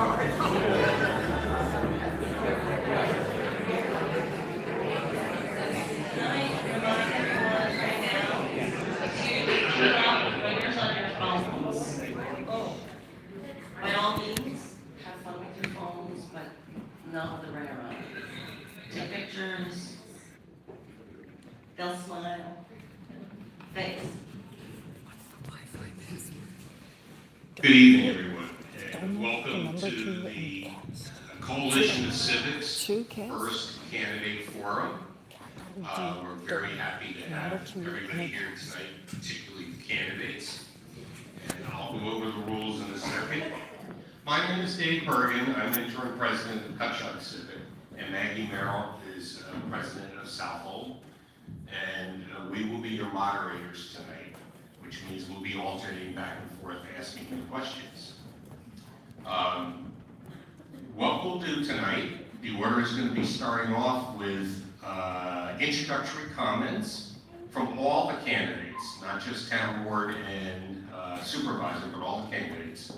By all means, have fun with your phones, but not with the ring around. Take pictures. They'll smile. Thanks. Good evening, everyone, and welcome to the Coalition of Civics First Candidate Forum. We're very happy to have everybody here tonight, particularly the candidates. And I'll go over the rules in a second. My name is Dave Bergen. I'm interim president of Cutchogue Civic, and Maggie Merrill is president of Southold. And we will be your moderators tonight, which means we'll be alternating back and forth asking you questions. What we'll do tonight, the order is going to be starting off with introductory comments from all the candidates, not just town board and supervisor, but all the candidates.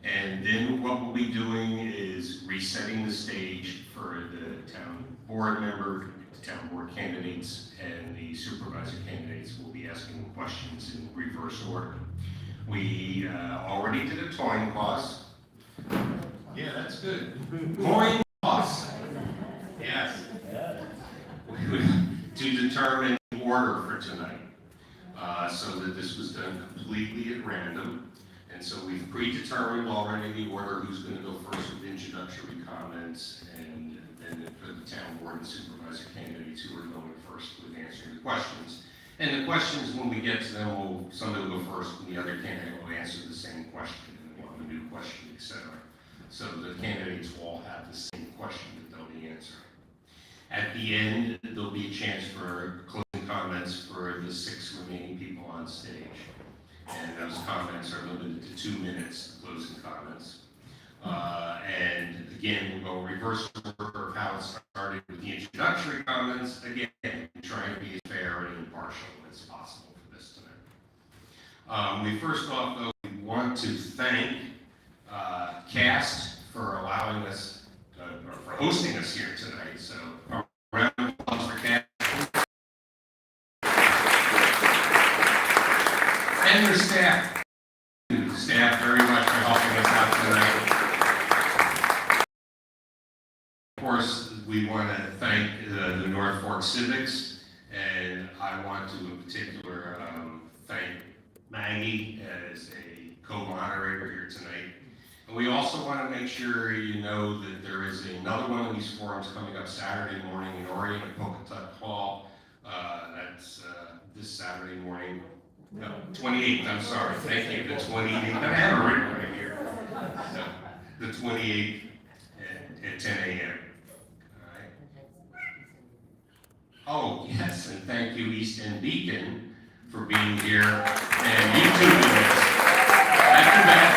And then what we'll be doing is resetting the stage for the town board member, the town board candidates, and the supervisor candidates. Will be asking questions in reverse order. We already did a coin toss. Yeah, that's good. Coin toss. Yes. To determine the order for tonight, so that this was done completely at random. And so we've predetermined already the order who's going to go first with introductory comments, and then for the town board and supervisor candidates who are going first with answering the questions. And the questions, when we get to them, somebody will go first, and the other candidate will answer the same question, and we'll have a new question, etc. So the candidates will all have the same question that they'll be answering. At the end, there'll be a chance for closing comments for the 6 remaining people on stage. And those comments are limited to 2 minutes, closing comments. And again, we'll go reverse order of how it started with the introductory comments. Again, trying to be as fair and impartial as possible for this tonight. We first off, though, we want to thank CAST for allowing us, or for hosting us here tonight. So a round of applause for CAST. And their staff. Staff very much for helping us out tonight. Of course, we want to thank the North Fork Civics, and I want to in particular thank Maggie as a co-moderator here tonight. And we also want to make sure you know that there is another one of these forums coming up Saturday morning in Orion at Pocatuck Hall. That's this Saturday morning. No, 28th, I'm sorry, thank you, the 28th, I have it written right here. So, the 28th at 10 a.m. All right. Oh, yes, and thank you, East End Beacon, for being here, and you too, after that.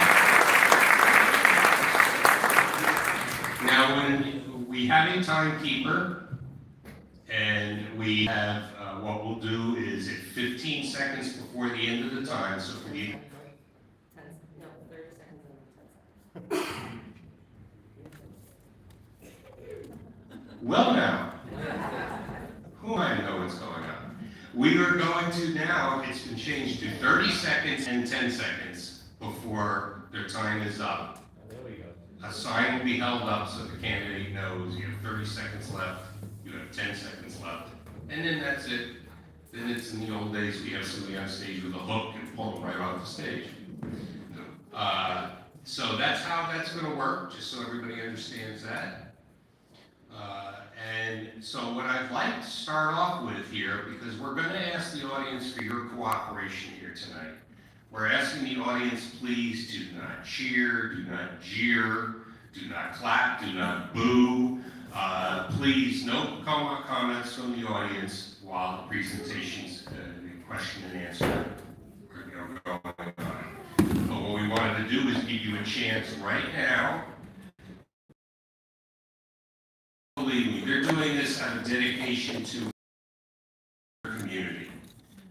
Now, when we have a timekeeper, and we have, what we'll do is at 15 seconds before the end of the time, so for the... 30 seconds. Well now, who might know what's going on? We are going to now, it's been changed to 30 seconds and 10 seconds before their time is up. There we go. A sign will be held up so the candidate knows you have 30 seconds left, you have 10 seconds left, and then that's it. Then it's in the old days, we have somebody on stage with a hook and pull them right off the stage. So that's how that's going to work, just so everybody understands that. And so what I'd like to start off with here, because we're going to ask the audience for your cooperation here tonight. We're asking the audience, please do not cheer, do not jeer, do not clap, do not boo. Please, no comments from the audience while the presentations, the question and answer are going on. But what we wanted to do is give you a chance right now. Believe me, they're doing this out of dedication to their community.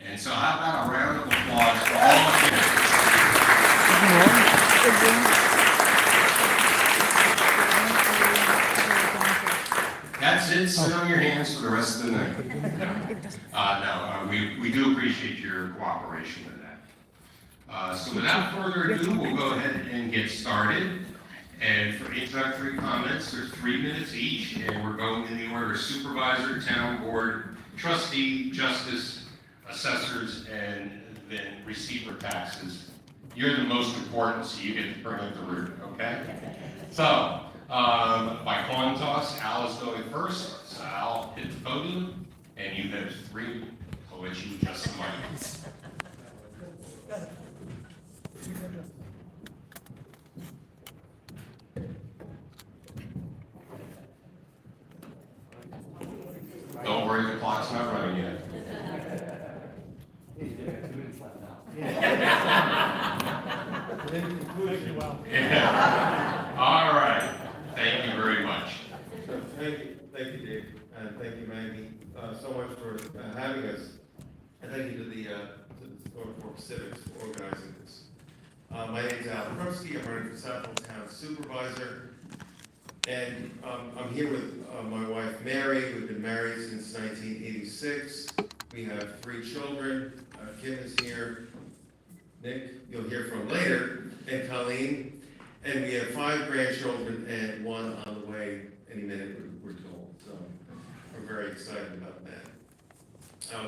And so how about a round of applause for all of you? it, sit on your hands for the rest of the night. We do appreciate your cooperation with that. So without further ado, we'll go ahead and get started. And for introductory comments, there's 3 minutes each, and we're going in the order of supervisor, town board, trustee, justice, assessors, and then receiver taxes. You're the most important, so you get to bring up the root, okay? So, by coin toss, Al is going first. So Al hit the podium, and you have 3. I'll let you adjust the mic. Don't worry, the clock's not running yet. Yeah. All right. Thank you very much. Thank you, Dave, and thank you, Maggie, so much for having us. And thank you to the Norfolk Civics for organizing this. My name is Al Krupski. I'm running for Southold Town Supervisor. And I'm here with my wife, Mary. We've been married since 1986. We have 3 children. Kim is here. Nick, you'll hear from later, and Colleen. And we have 5 grandchildren and 1 on the way any minute, we're told. So we're very excited about that.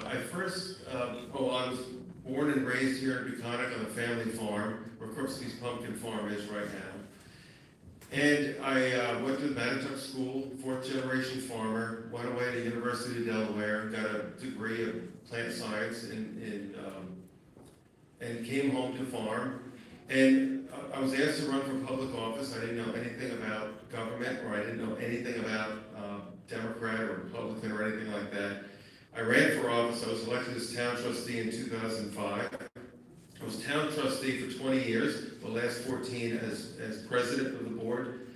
I was born and raised here in Bucolic on a family farm, where Krupski's Pumpkin Farm is right now. And I went to the Manitowoc School, 4th generation farmer, went away to University of Delaware, got a degree of plant science and came home to farm. And I was asked to run for public office. I didn't know anything about government, or I didn't know anything about Democrat or Republican or anything like that. I ran for office. I was elected as town trustee in 2005. I was town trustee for 20 years, the last 14 as president of the board.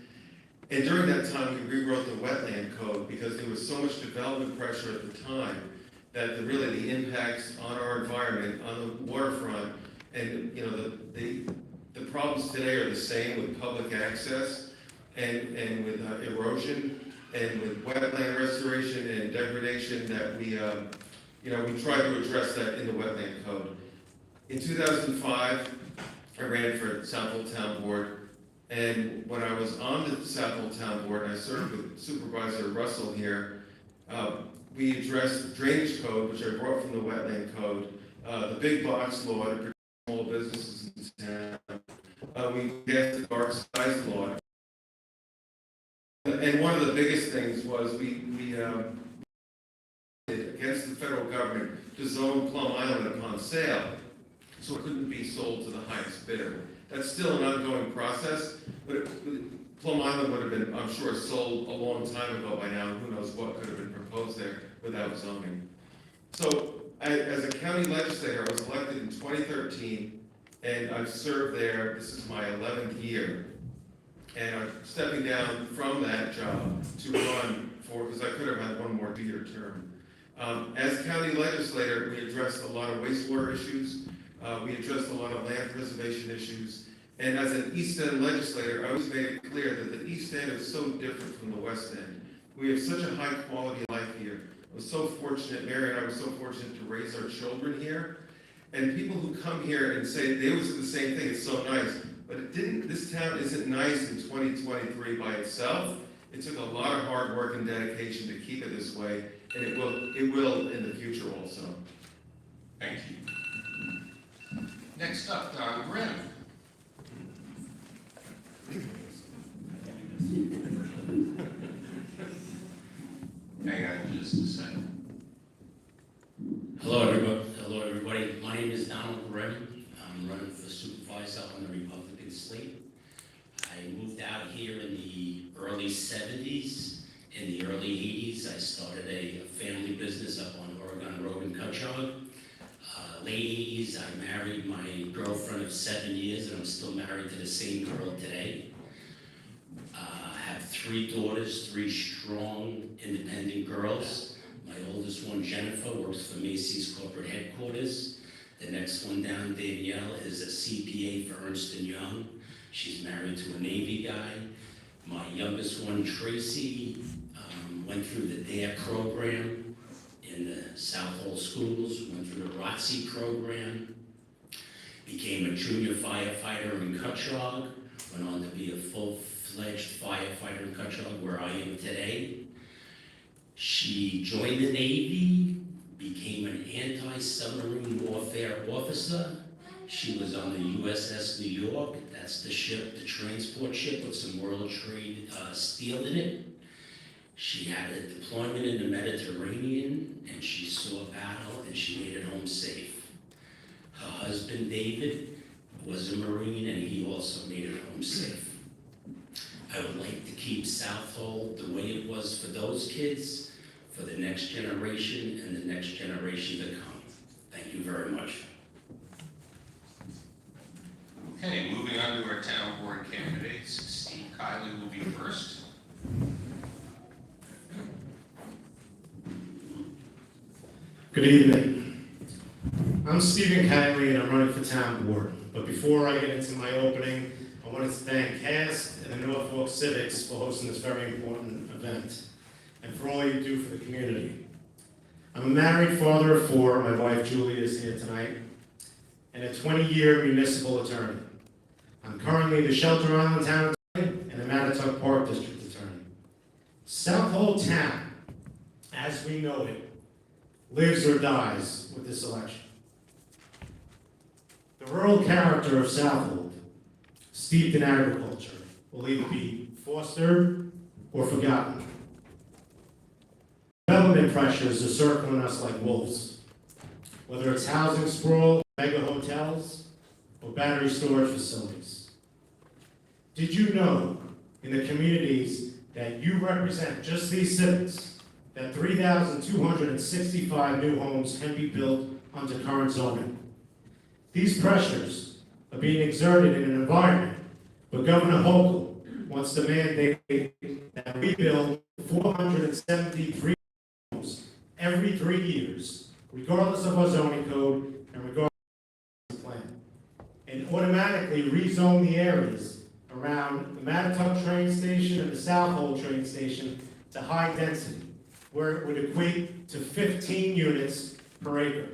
And during that time, we rewrote the wetland code because there was so much development pressure at the time that the impacts on our environment, on the waterfront, and the problems today are the same with public access and with erosion and with wetland restoration and degradation that we tried to address that in the wetland code. In 2005, I ran for Southold Town Board, and when I was on the Southold Town Board, and I served with Supervisor Russell here, we addressed the drainage code, which I brought from the wetland code, the big box law to protect small businesses in town. We passed the dark skies law. And one of the biggest things was we against the federal government to zone Plum Island upon sale, so it couldn't be sold to the highest bidder. That's still an ongoing process, but Plum Island would have been, I'm sure, sold a long time ago by now. Who knows what could have been proposed there without zoning. So as a county legislator, I was elected in 2013, and I've served there. This is my 11th year. And I'm stepping down from that job to run for, because I could have had one more 2-year term. As county legislator, we addressed a lot of wastewater issues. We addressed a lot of land preservation issues. And as an East End legislator, I always made it clear that the East End is so different from the West End. We have such a high quality of life here. I was so fortunate, Mary and I were so fortunate to raise our children here. And people who come here and say, they always do the same thing, it's so nice. But it didn't, this town isn't nice in 2023 by itself. It took a lot of hard work and dedication to keep it this way, and it will in the future also. Thank you. Next up, Don Grimm. Hang on just a second. Hello, everybody. My name is Donald Grimm. I'm running for supervisor on the Republican slate. I moved out here in the early 70s. In the early 80s, I started a family business up on Oregon Road in Cutchogue. Late 80s, I married my girlfriend of 7 years, and I'm still married to the same girl today. I have 3 daughters, 3 strong, independent girls. My oldest one, Jennifer, works for Macy's corporate headquarters. The next one down, Danielle, is a CPA for Ernst & Young. She's married to a Navy guy. My youngest one, Tracy, went through the DARE program in the Southold schools, went through the ROTC program, became a junior firefighter in Cutchogue, went on to be a full-fledged firefighter in Cutchogue, where I am today. She joined the Navy, became an anti-submarine warfare officer. She was on the USS New York. That's the ship, the transport ship with some World Trade steel in it. She had a deployment in the Mediterranean, and she saw battle, and she made it home safe. Her husband, David, was a Marine, and he also made it home safe. I would like to keep Southold the way it was for those kids, for the next generation and the next generation to come. Thank you very much. Okay, moving on to our town board candidates. Steve Kiley will be first. Good evening. I'm Stephen Kiley and I'm running for town board. But before I get into my opening, I wanted to thank CAST and the Norfolk Civics for hosting this very important event and for all you do for the community. I'm a married father of 4, my wife Julie is here tonight, and a 20-year municipal attorney. I'm currently the Shelter Island Town Attorney and the Mattatuck Park District Attorney. Southold Town, as we know it, lives or dies with this election. The rural character of Southold, steeped in agriculture, will either be fostered or forgotten. Development pressures are circling us like wolves, whether it's housing sprawl, mega hotels, or battery storage facilities. Did you know in the communities that you represent, just these civics, that 3,265 new homes can be built under current zoning? These pressures are being exerted in an environment where Governor Hochul wants to mandate that we build 473 homes every 3 years, regardless of our zoning code and regardless of the plan, and automatically rezone the areas around the Mattatuck train station and the Southold train station to high density, where it would equate to 15 units per acre.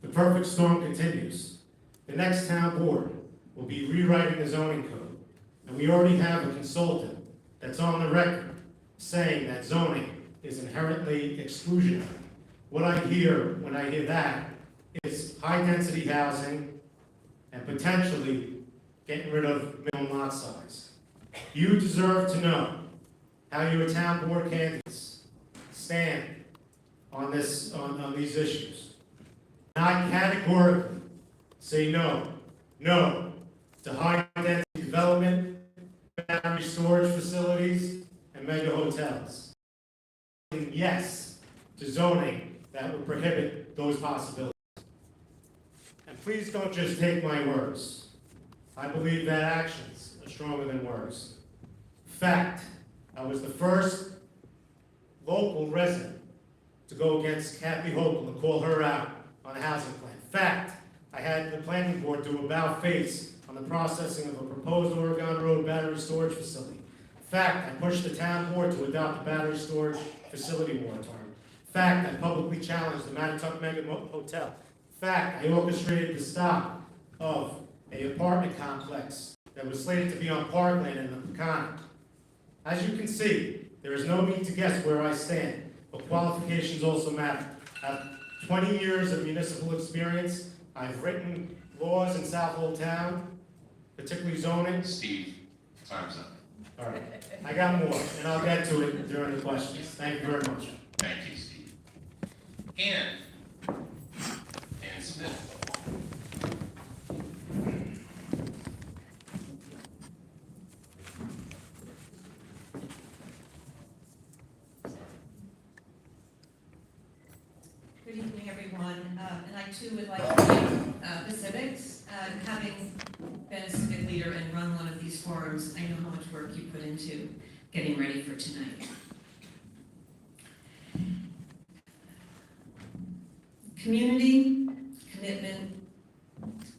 The perfect storm continues. The next town board will be rewriting the zoning code, and we already have a consultant that's on the record saying that zoning is inherently exclusionary. What I hear when I hear that is high-density housing and potentially getting rid of minimum lot size. You deserve to know how your town board candidates stand on this, on these issues. Not categorically say no to high-density development, battery storage facilities, and mega hotels. And yes to zoning that would prohibit those possibilities. And please don't just take my words. I believe that actions are stronger than words. Fact, I was the first local resident to go against Kathy Hochul and call her out on a housing plan. Fact, I had the planning board do about face on the processing of a proposed Oregon Road battery storage facility. Fact, I pushed the town board to adopt a battery storage facility moratorium. Fact, I publicly challenged the Mattatuck Mega Hotel. Fact, I orchestrated the stop of an apartment complex that was slated to be on parkland in the Peconic. As you can see, there is no need to guess where I stand, but qualifications also matter. I have 20 years of municipal experience. I've written laws in Southold Town, particularly zoning. Steve, time's up. All right, I got more, and I'll get to it during the questions. Thank you very much. Thank you, Steve. Ann Smith. Good evening, everyone. And I too would like to thank the civics. Having been a civic leader and run one of these forums, I know how much work you put into getting ready for tonight. Community, commitment,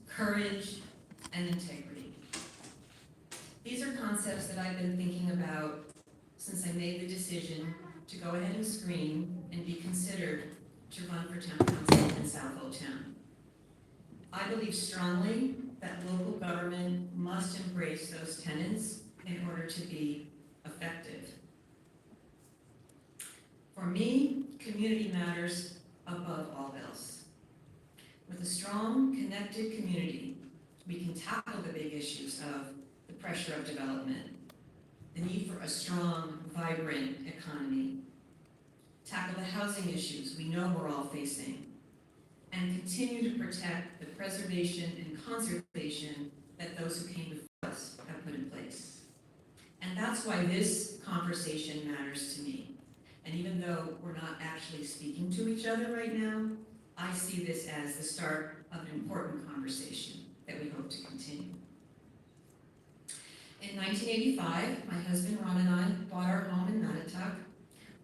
courage, and integrity. These are concepts that I've been thinking about since I made the decision to go ahead and screen and be considered to run for town council in Southold Town. I believe strongly that local government must embrace those tenets in order to be effective. For me, community matters above all else. With a strong, connected community, we can tackle the big issues of the pressure of development, the need for a strong, vibrant economy, tackle the housing issues we know we're all facing, and continue to protect the preservation and conservation that those who came before us have put in place. And that's why this conversation matters to me. And even though we're not actually speaking to each other right now, I see this as the start of an important conversation that we hope to continue. In 1985, my husband Ron and I bought our home in Mattatuck,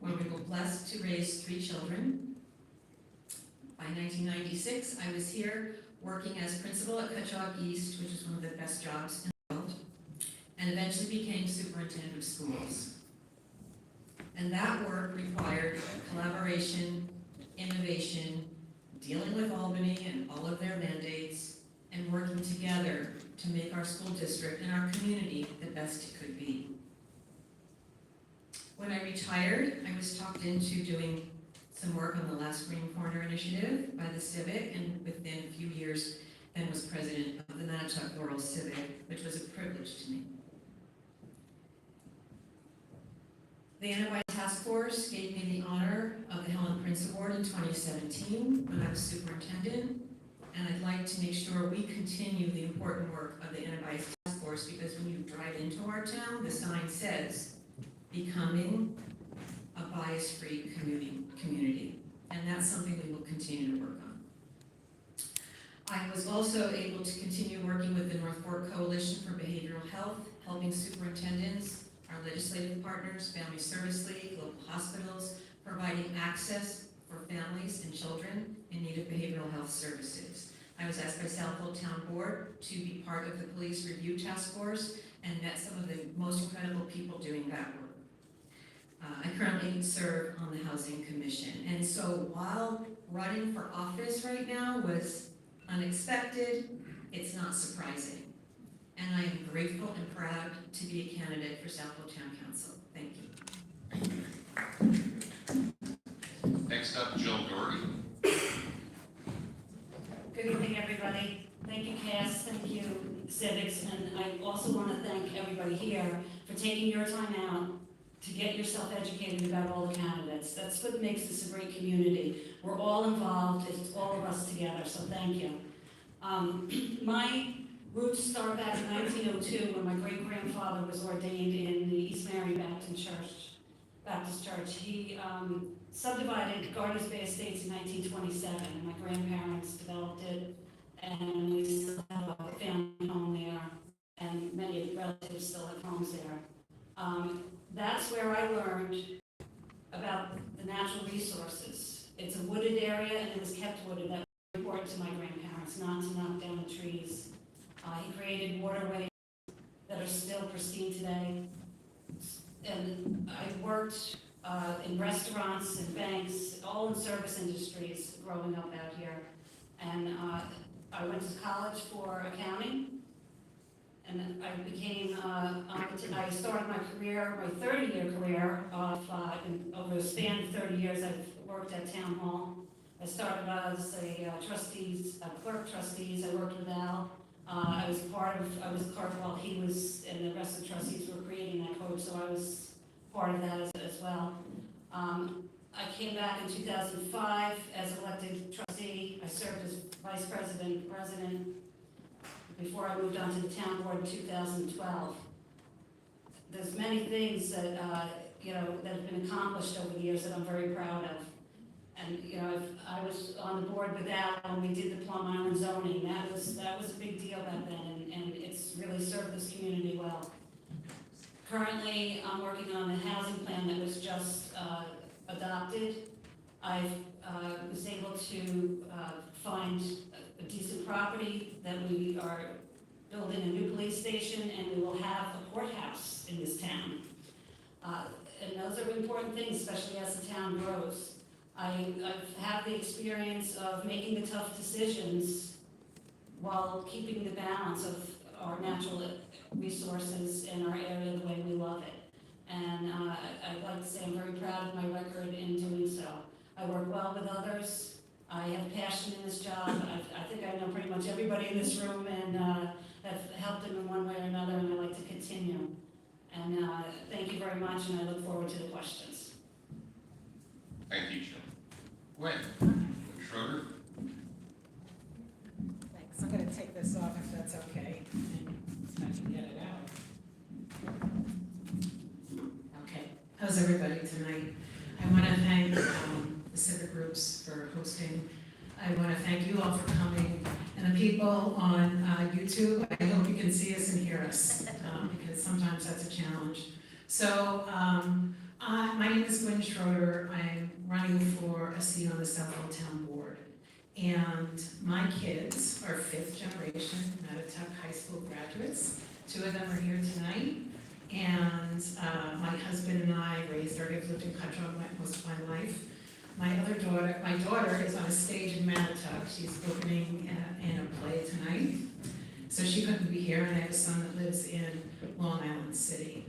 where we were blessed to raise 3 children. By 1996, I was here working as principal at Cutchogue East, which is one of the best jobs in the world, and eventually became superintendent of schools. And that work required collaboration, innovation, dealing with Albany and all of their mandates, and working together to make our school district and our community the best it could be. When I retired, I was talked into doing some work on the Last Green Corner initiative by the Civic, and within a few years, then was president of the Mattatuck Laurel Civic, which was a privilege to me. The Antibody Task Force gave me the honor of the Helen Prince Award in 2017 when I was superintendent, and I'd like to make sure we continue the important work of the Antibodies Task Force, because when you drive into our town, the sign says, becoming a bias-free community, and that's something we will continue to work on. I was also able to continue working with the North Fork Coalition for Behavioral Health, helping superintendents, our legislative partners, Family Service League, local hospitals, providing access for families and children in need of behavioral health services. I was asked by Southold Town Board to be part of the Police Review Task Force and met some of the most incredible people doing that work. I currently serve on the Housing Commission, and so while running for office right now was unexpected, it's not surprising. And I am grateful and proud to be a candidate for Southold Town Council. Thank you. Next up, Jill Doherty. Good evening, everybody. Thank you, Cass. Thank you, Civics. And I also want to thank everybody here for taking your time out to get yourself educated about all the candidates. That's what makes this a great community. We're all involved. It's all of us together, so thank you. My roots start back in 1902 when my great-grandfather was ordained in the East Mary Baptist Church. He subdivided Gardner's Bay Estates in 1927, and my grandparents developed it, and we still have a family home there, and many relatives still have homes there. That's where I learned about the natural resources. It's a wooded area, and it was kept wooded. That was important to my grandparents, not to knock down the trees. He created waterways that are still pristine today. And I worked in restaurants and banks, all in service industries growing up out here. And I went to college for accounting. And I became, I started my career, my 30-year career over a span of 30 years. I've worked at Town Hall. I started as a clerk trustees. I worked with Al. I was part while he was, and the rest of the trustees were creating that code, so I was part of that as well. I came back in 2005 as elected trustee. I served as vice president, president, before I moved on to the town board in 2012. There's many things that, that have been accomplished over the years that I'm very proud of. And, I was on the board with Al when we did the Plum Island zoning. That was a big deal back then, and it's really served this community well. Currently, I'm working on a housing plan that was just adopted. I was able to find a decent property that we are building a new police station, and we will have a courthouse in this town. those are important things, especially as the town grows. I've had the experience of making the tough decisions while keeping the balance of our natural resources in our area the way we love it. And I'd like to say I'm very proud of my record in doing so. I work well with others. I have passion in this job. I think I know pretty much everybody in this room and have helped them in one way or another, and I'd like to continue. And thank you very much, and I look forward to the questions. Thank you, Jim. Gwen Schroeder? Thanks, I'm gonna take this off if that's okay, and so I can get it out. Okay, how's everybody tonight? I wanna thank the civic groups for hosting. I wanna thank you all for coming, and the people on YouTube. I hope you can see us and hear us, because sometimes that's a challenge. So, my name is Gwen Schroeder. I'm running for a seat on the Southold Town Board. And my kids are fifth generation Mattituck High School graduates. 2 of them are here tonight. And my husband and I raised our kids, lived in Cutchogue most of my life. My daughter is on a stage in Mattituck. She's opening in a play tonight. So she couldn't be here, and I have a son that lives in Long Island City.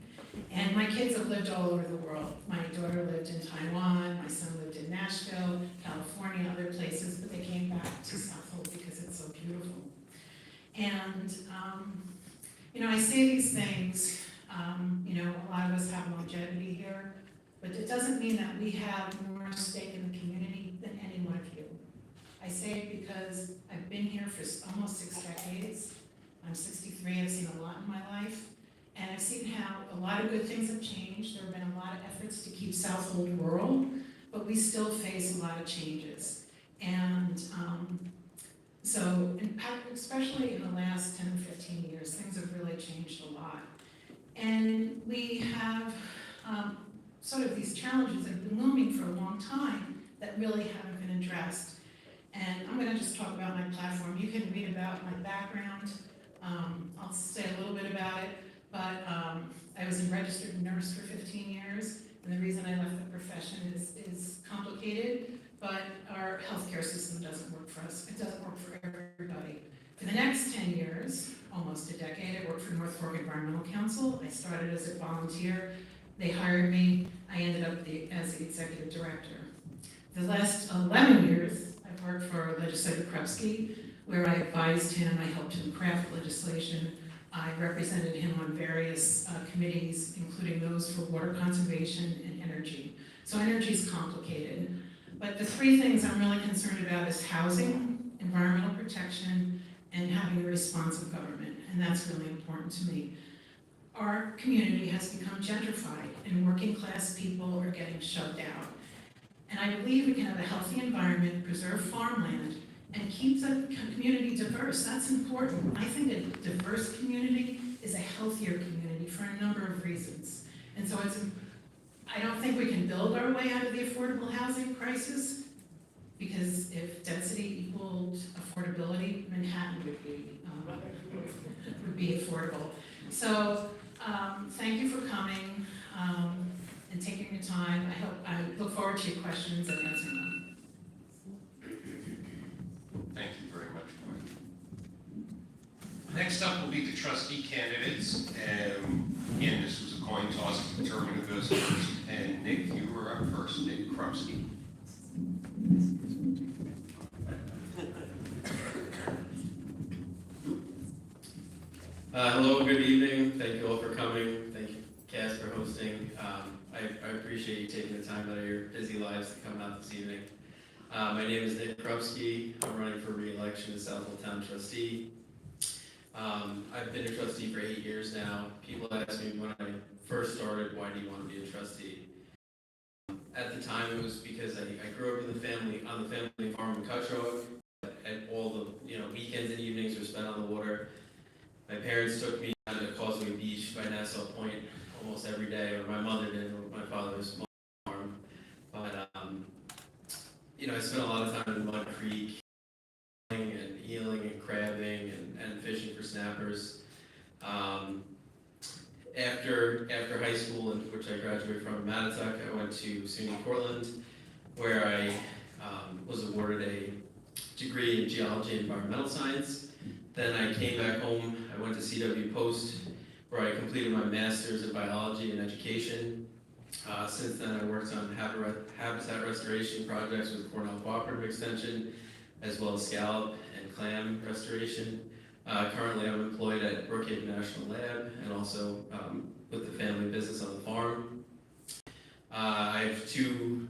And my kids have lived all over the world. My daughter lived in Taiwan, my son lived in Nashville, California, other places, but they came back to Southold because it's so beautiful. And, I say these things, a lot of us have longevity here, but it doesn't mean that we have more stake in the community than any one of you. I say it because I've been here for almost 6 decades. I'm 63, I've seen a lot in my life. And I've seen how a lot of good things have changed. There have been a lot of efforts to keep Southold rural, but we still face a lot of changes. And especially in the last 10 or 15 years, things have really changed a lot. And we have sort of these challenges that have been looming for a long time that really haven't been addressed. And I'm going to just talk about my platform. You can read about my background. I'll say a little bit about it. But I was a registered nurse for 15 years, and the reason I left the profession is complicated, but our healthcare system doesn't work for us. It doesn't work for everybody. For the next 10 years, almost a decade, I worked for North Fork Environmental Council. I started as a volunteer. They hired me. I ended up as the executive director. The last 11 years, I've worked for Legislator Krupski, where I advised him, I helped him craft legislation. I represented him on various committees, including those for water conservation and energy. So energy is complicated. But the 3 things I'm really concerned about is housing, environmental protection, and having a responsive government. And that's really important to me. Our community has become gentrified, and working class people are getting shoved out. And I believe we can have a healthy environment, preserve farmland, and keep the community diverse. That's important. I think a diverse community is a healthier community for a number of reasons. And so I don't think we can build our way out of the affordable housing crisis, because if density equaled affordability, Manhattan would be affordable. So thank you for coming and taking your time. I look forward to your questions and answering them. Thank you very much, Gwen. Next up will be the trustee candidates. Again, this was a coin toss to determine who goes first. And Nick, you were up first. Nick Krupski. Hello, good evening. Thank you all for coming. Thank you, Cass, for hosting. I appreciate you taking the time out of your busy lives to come out this evening. My name is Nick Krupski. I'm running for re-election as Southold Town trustee. I've been a trustee for 8 years now. People ask me when I first started, why do you want to be a trustee? At the time, it was because I grew up on the family farm in Cutchogue. And all the weekends and evenings were spent on the water. My parents took me down to Causeway Beach by Nassau Point almost every day, or my mother did, or my father's farm. But I spent a lot of time in Mud Creek, and eeling and crabbing and fishing for snappers. After after high school, which I graduated from in Matituck, I went to SUNY Portland, where I was awarded a degree in geology and environmental science. Then I came back home, I went to CW Post, where I completed my master's in biology and education. Since then, I worked on habitat restoration projects with Cornell Cooperative Extension, as well as scallop and clam restoration. Currently, I'm employed at Brookhaven National Lab and also with the family business on the farm. I have two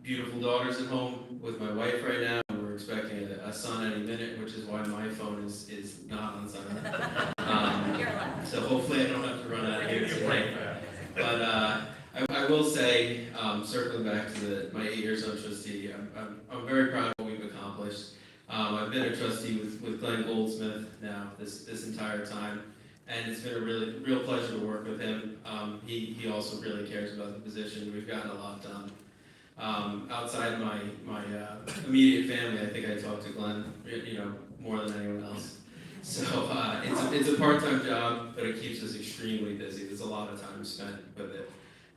beautiful daughters at home with my wife right now. We're expecting a son any minute, which is why my phone is not on silent. So hopefully I don't have to run out of here today. But I will say, circling back to my 8 years on trustee, I'm very proud of what we've accomplished. I've been a trustee with Glenn Goldsmith now this entire time, and it's been a real pleasure to work with him. He also really cares about the position. We've gotten a lot done. Outside my immediate family, I think I talk to Glenn, more than anyone else. So it's a part-time job, but it keeps us extremely busy. There's a lot of time spent with it.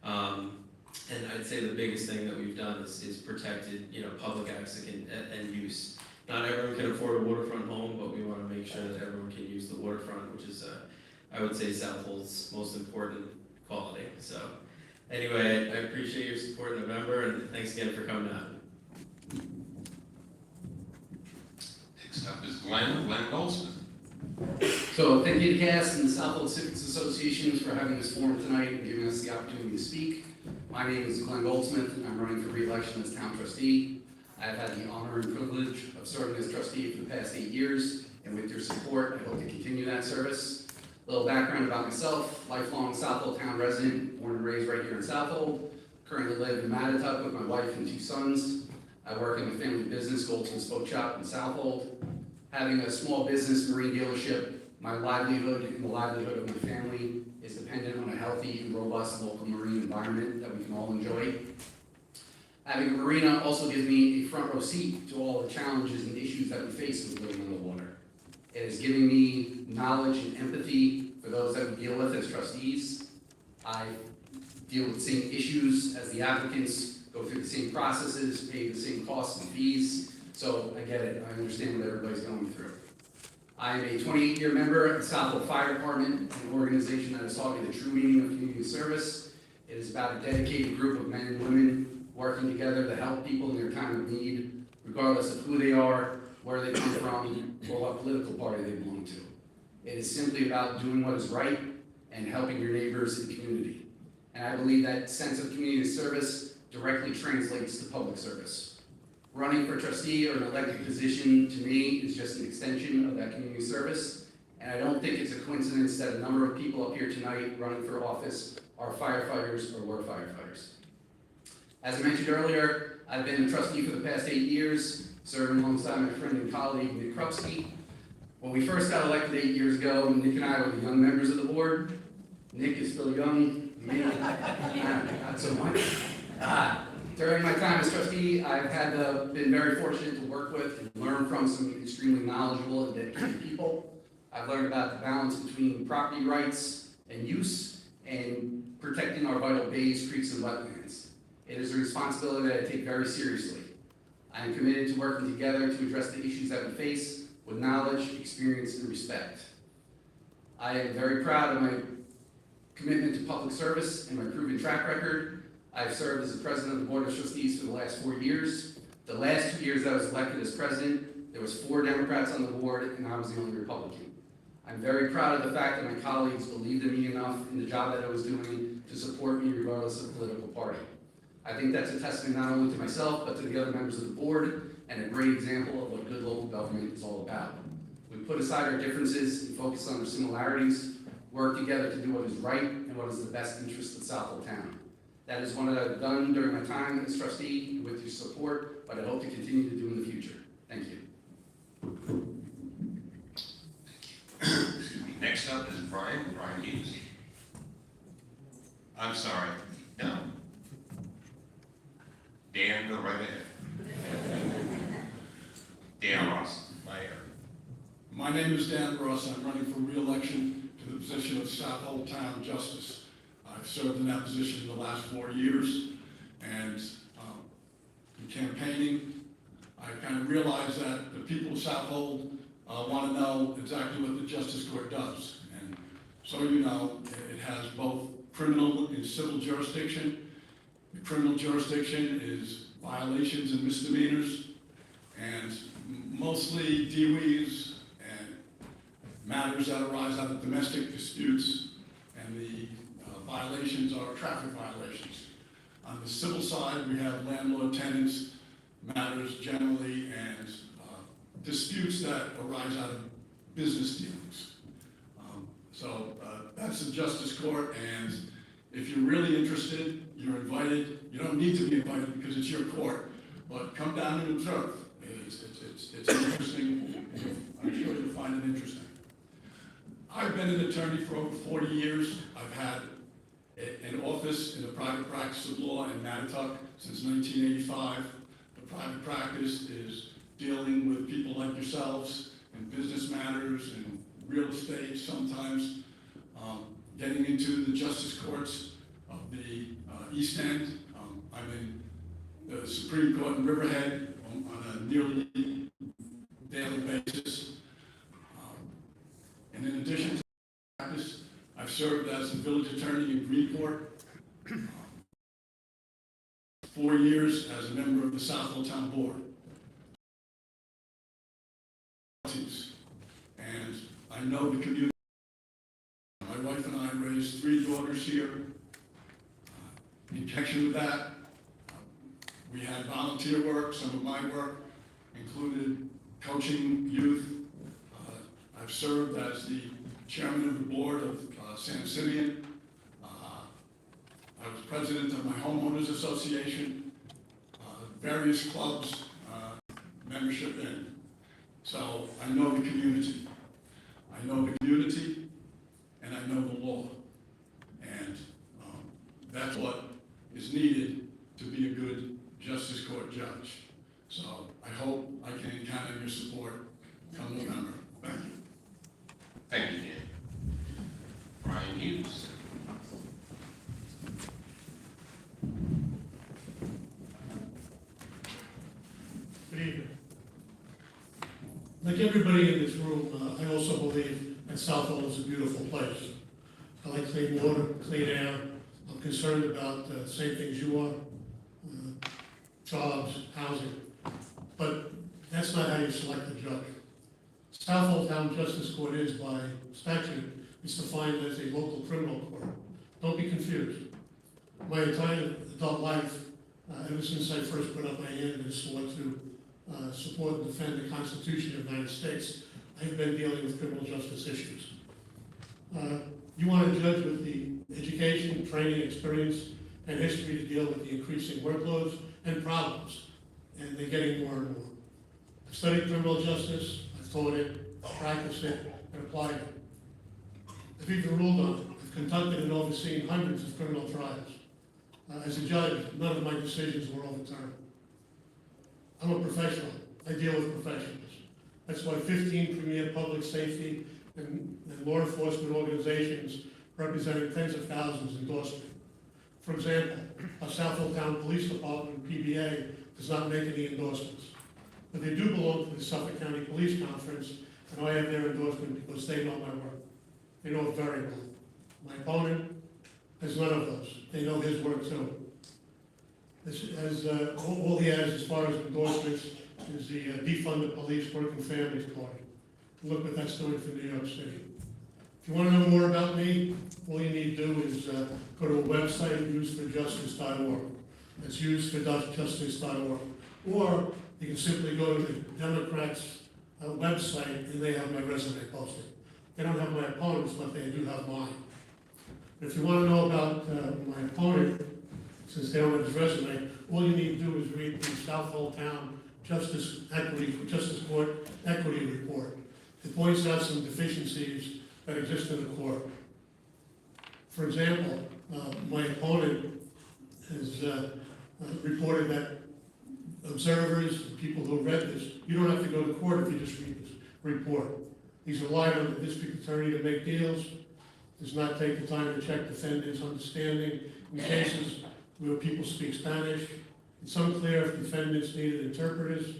And I'd say the biggest thing that we've done is protected, public access and use. Not everyone can afford a waterfront home, but we want to make sure that everyone can use the waterfront, which is, I would say, Southold's most important quality. So anyway, I appreciate your support in November, and thanks again for coming out. Next up is Glenn Goldsmith. So thank you to Cass and the Southold Civics Association for having this forum tonight and giving us the opportunity to speak. My name is Glenn Goldsmith, and I'm running for re-election as town trustee. I've had the honor and privilege of serving as trustee for the past 8 years, and with your support, I hope to continue that service. A little background about myself: lifelong Southold town resident, born and raised right here in Southold. Currently live in Matituck with my wife and 2 sons. I work in the family business, Goldsmith's Boat Shop in Southold. Having a small business marine dealership, my livelihood and the livelihood of my family is dependent on a healthy and robust local marine environment that we can all enjoy. Having a marina also gives me a front row seat to all the challenges and issues that we face with living on the water. It is giving me knowledge and empathy for those that we deal with as trustees. I deal with the same issues as the applicants, go through the same processes, pay the same costs and fees. So I get it, I understand what everybody's going through. I am a 28-year member of the Southold Fire Department, an organization that has taught me the true meaning of community service. It is about a dedicated group of men and women working together to help people in their time of need, regardless of who they are, where they come from, or what political party they belong to. It is simply about doing what is right and helping your neighbors and community. And I believe that sense of community service directly translates to public service. Running for trustee or an elected position, to me, is just an extension of that community service. And I don't think it's a coincidence that a number of people up here tonight running for office are firefighters or were firefighters. As I mentioned earlier, I've been a trustee for the past 8 years, serving alongside my friend and colleague, Nick Krupski. When we first got elected 8 years ago, Nick and I were the young members of the board. Nick is still young, me, not so much. During my time as trustee, I've been very fortunate to work with and learn from some extremely knowledgeable and dedicated people. I've learned about the balance between property rights and use and protecting our vital bays, creeks, and wetlands. It is a responsibility that I take very seriously. I am committed to working together to address the issues that we face with knowledge, experience, and respect. I am very proud of my commitment to public service and my proven track record. I've served as the president of the Board of Trustees for the last 4 years. The last 2 years I was elected as president, there was 4 Democrats on the board, and I was the only Republican. I'm very proud of the fact that my colleagues believed in me enough in the job that I was doing to support me regardless of political party. I think that's a testament not only to myself, but to the other members of the board, and a great example of what good local government is all about. We put aside our differences and focus on our similarities, work together to do what is right and what is the best interest of Southold town. That is one that I've done during my time as trustee with your support, but I hope to continue to do in the future. Thank you. Next up is Brian Hughes. I'm sorry, no. Dan, go right ahead. Dan Ross, Mayor. My name is Dan Ross. I'm running for re-election to the position of Southold Town Justice. served in that position in the last 4 years, and in campaigning, I kind of realized that the people of Southold want to know exactly what the Justice Court does. And so you know, it has both criminal and civil jurisdiction. The criminal jurisdiction is violations and misdemeanors, and mostly DWIs and matters that arise out of domestic disputes, and the violations are traffic violations. On the civil side, we have landlord-tenants matters generally, and disputes that arise out of business dealings. So that's the Justice Court, and if you're really interested, you're invited. You don't need to be invited because it's your court, but come down and observe. It's interesting. I'm sure you'll find it interesting. I've been an attorney for over 40 years. I've had an office in the private practice of law in Manitowoc since 1985. The private practice is dealing with people like yourselves in business matters and real estate sometimes, getting into the justice courts of the East End. I'm in the Supreme Court in Riverhead on a nearly daily basis. And in addition to practice, I've served as a village attorney in Greenport, 4 years as a member of the Southold Town Board. And I know the community. My wife and I raised 3 daughters here. In connection with that, we had volunteer work. Some of my work included coaching youth. I've served as the chairman of the board of San Simeon. I was president of my homeowners association, various clubs, membership in. So I know the community. I know the community, and I know the law. And that's what is needed to be a good Justice Court judge. So I hope I can count on your support come November. Thank you. Thank you, Dan. Brian Hughes. Good evening. Like everybody in this room, I also believe that Southold is a beautiful place. I like clean water, clean air. I'm concerned about the same things you are, jobs, housing. But that's not how you select a judge. Southold Town Justice Court is, by statute, is defined as a local criminal court. Don't be confused. My entire adult life, ever since I first put up my hand and swore to support and defend the Constitution of the United States, I've been dealing with criminal justice issues. You want a judge with the education, training, experience, and history to deal with the increasing workloads and problems, and they're getting more and more. I've studied criminal justice, I've taught it, practiced it, and applied it. I've even ruled on it. I've conducted and overseen hundreds of criminal trials. As a judge, none of my decisions were overturned. I'm a professional. I deal with professionals. That's why 15 premier public safety and law enforcement organizations representing tens of thousands endorsed me. For example, our Southold Town Police Department, PBA, does not make any endorsements. But they do belong to the Suffolk County Police Conference, and I have their endorsement because they know my work. They know it very well. My opponent has none of those. They know his work too. All he has as far as endorsements is the Defund the Police Working Families Party. Look what that's doing for New York City. If you want to know more about me, all you need to do is go to a website, useforjustice.org. That's useforjustice.org. Or you can simply go to the Democrats' website and they have my resume posted. They don't have my opponents, but they do have mine. If you want to know about my opponent, since they don't have his resume, all you need to do is read the Southold Town Justice Court Equity Report. It points out some deficiencies that exist in the court. For example, my opponent has reported that observers, people who have read this, you don't have to go to court if you just read this report. He's relied on the district attorney to make deals. does not take the time to check defendant's understanding in cases where people speak Spanish. It's unclear if defendants needed interpreters.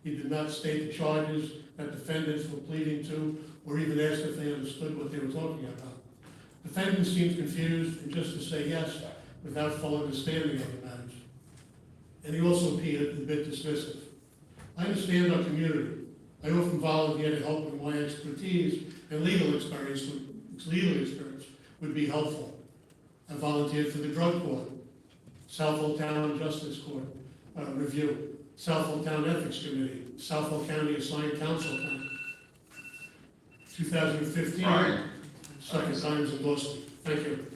He did not state the charges that defendants were pleading to, or even asked if they understood what they were talking about. Defendant seems confused and just to say yes without full understanding of the matters. And he also appeared a bit dismissive. I understand our community. I often volunteer to help when my expertise and legal experience would be helpful. I volunteered for the drug court, Southold Town Justice Court review, Southold Town Ethics Committee, Southold County Assigned Counsel Committee. 2015, Right. second time's endorsed me. Thank you.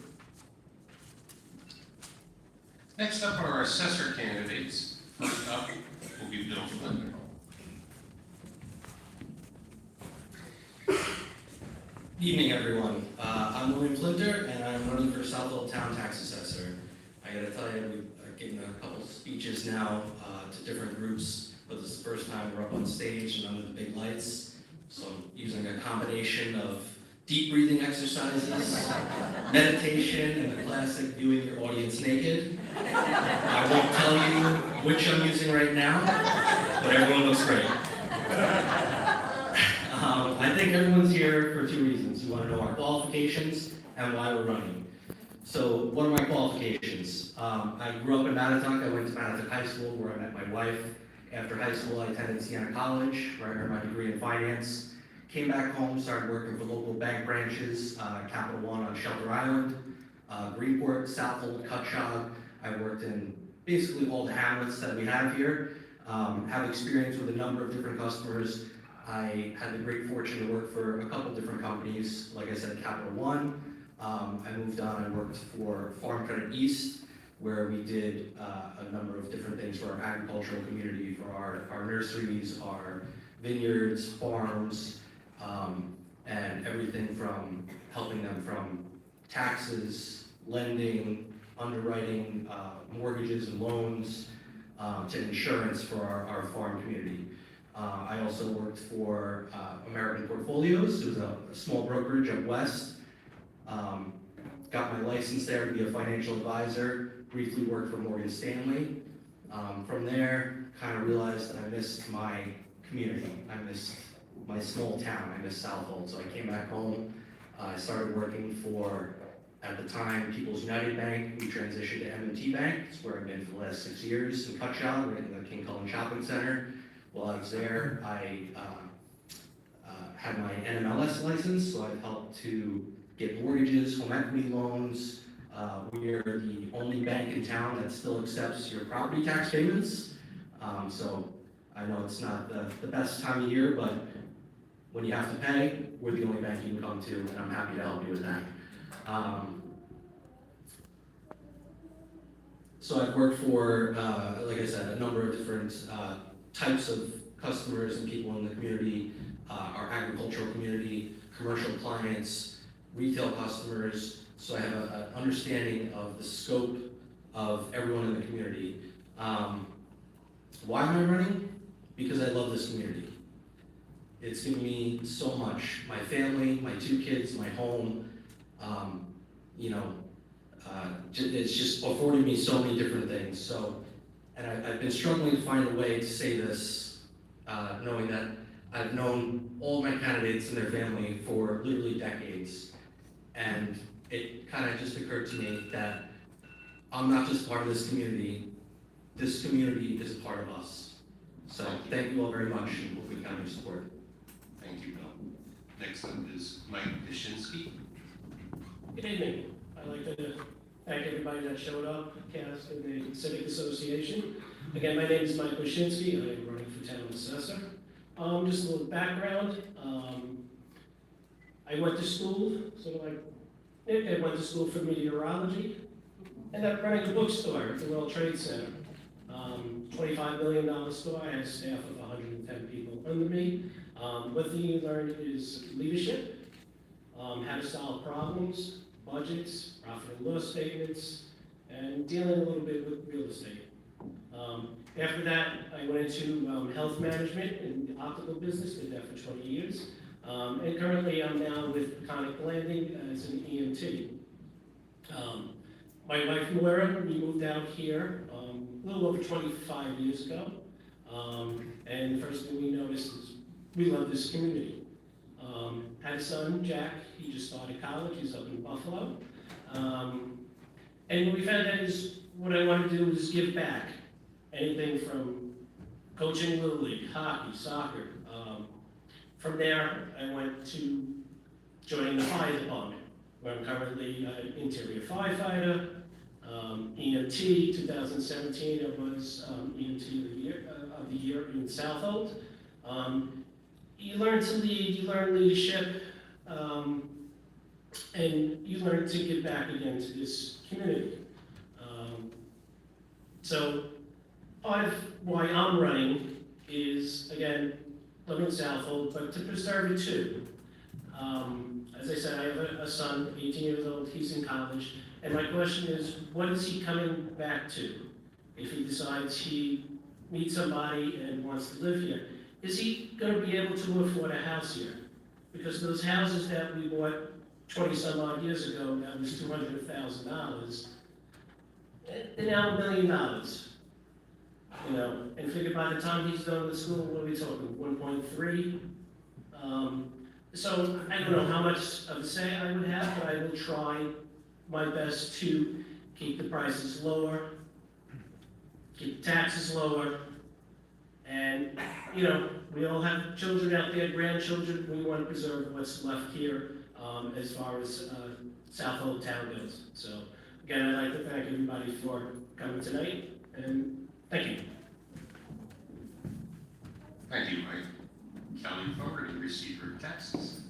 Next up are our assessor candidates. First up will be Bill Flinner. Evening, everyone. I'm William Flinter, and I'm running for Southold Town Tax Assessor. I gotta tell you, I've given a couple speeches now to different groups, but this is the first time we're up on stage and under the big lights. So I'm using a combination of deep breathing exercises, meditation, and the classic viewing your audience naked. I won't tell you which I'm using right now, but everyone looks great. I think everyone's here for two reasons. You want to know our qualifications and why we're running. So what are my qualifications? I grew up in Manitowoc. I went to Manitowoc High School where I met my wife. After high school, I attended Siena College where I earned my degree in finance. Came back home, started working for local bank branches, Capital One on Shelter Island, Greenport, Southold, Cutshog. I worked in basically all the hamlets that we have here. Have experience with a number of different customers. I had the great fortune to work for a couple different companies, like I said, Capital One. I moved on, I worked for Farm Credit East, where we did a number of different things for our agricultural community, for our nurseries, our vineyards, farms, and everything from helping them from taxes, lending, underwriting, mortgages and loans, to insurance for our farm community. I also worked for American Portfolios, who's a small brokerage up west. Got my license there to be a financial advisor, briefly worked for Morgan Stanley. From there, kind of realized that I missed my community. I missed my small town, I missed Southold. So I came back home. I started working for, at the time, People's United Bank. We transitioned to M&T Bank. It's where I've been for the last 6 years in Cutshog, right in the King Cullen Shopping Center. While I was there, I had my NMLS license, so I helped to get mortgages, home equity loans. We're the only bank in town that still accepts your property tax payments. So I know it's not the best time of year, but when you have to pay, we're the only bank you can come to, and I'm happy to help you with that. So I've worked for, like I said, a number of different types of customers and people in the community, our agricultural community, commercial clients, retail customers, so I have an understanding of the scope of everyone in the community. Why am I running? Because I love this community. It's given me so much. My family, my 2 kids, my home, it's just afforded me so many different things. So, and I've been struggling to find a way to say this, knowing that I've known all my candidates and their family for literally decades. And it kind of just occurred to me that I'm not just part of this community is a part of us. So thank you all very much and hope we can your support. Thank you, Bill. Next up is Mike Pishinsky. Good evening. I'd like to thank everybody that showed up, cast in the Civic Association. Again, my name is Mike Wyszynski. I'm running for town assessor. Just a little background. I went to school, sort of like Nick, I went to school for meteorology. Ended up running a bookstore at the World Trade Center. $25 million store. I had a staff of 110 people under me. One thing you learn is leadership, how to solve problems, budgets, profit and loss statements, and dealing a little bit with real estate. After that, I went into health management in the optical business, did that for 20 years. And currently I'm now with Conic Landing as an EMT. My wife Laura, we moved out here a little over 25 years ago. And the first thing we noticed is we love this community. Had a son, Jack, he just started college, he's up in Buffalo. And we found out is what I want to do is give back. Anything from coaching Little League, hockey, soccer. From there, I went to joining the fire department, where I'm currently an interior firefighter, EMT. 2017, I was EMT of the year in Southold. You learn to lead, you learn leadership, and you learn to give back again to this community. So part of why I'm running is, again, living in Southold, but to preserve it too. As I said, I have a son, 18 years old, he's in college, and my question is, what is he coming back to if he decides he meets somebody and wants to live here? Is he gonna be able to afford a house here? Because those houses that we bought 20-some odd years ago, that was $200,000, they're now $1 million. You know, and figure by the time he's done with school, what are we talking, 1.3? So I don't know how much of a say I would have, but I will try my best to keep the prices lower, keep the taxes lower, and, you know, we all have children out there, grandchildren, we want to preserve what's left here as far as Southold town goes. So, again, I'd like to thank everybody for coming tonight, and thank you. Thank you, Mike. Kelly Fogarty, receiver of taxes.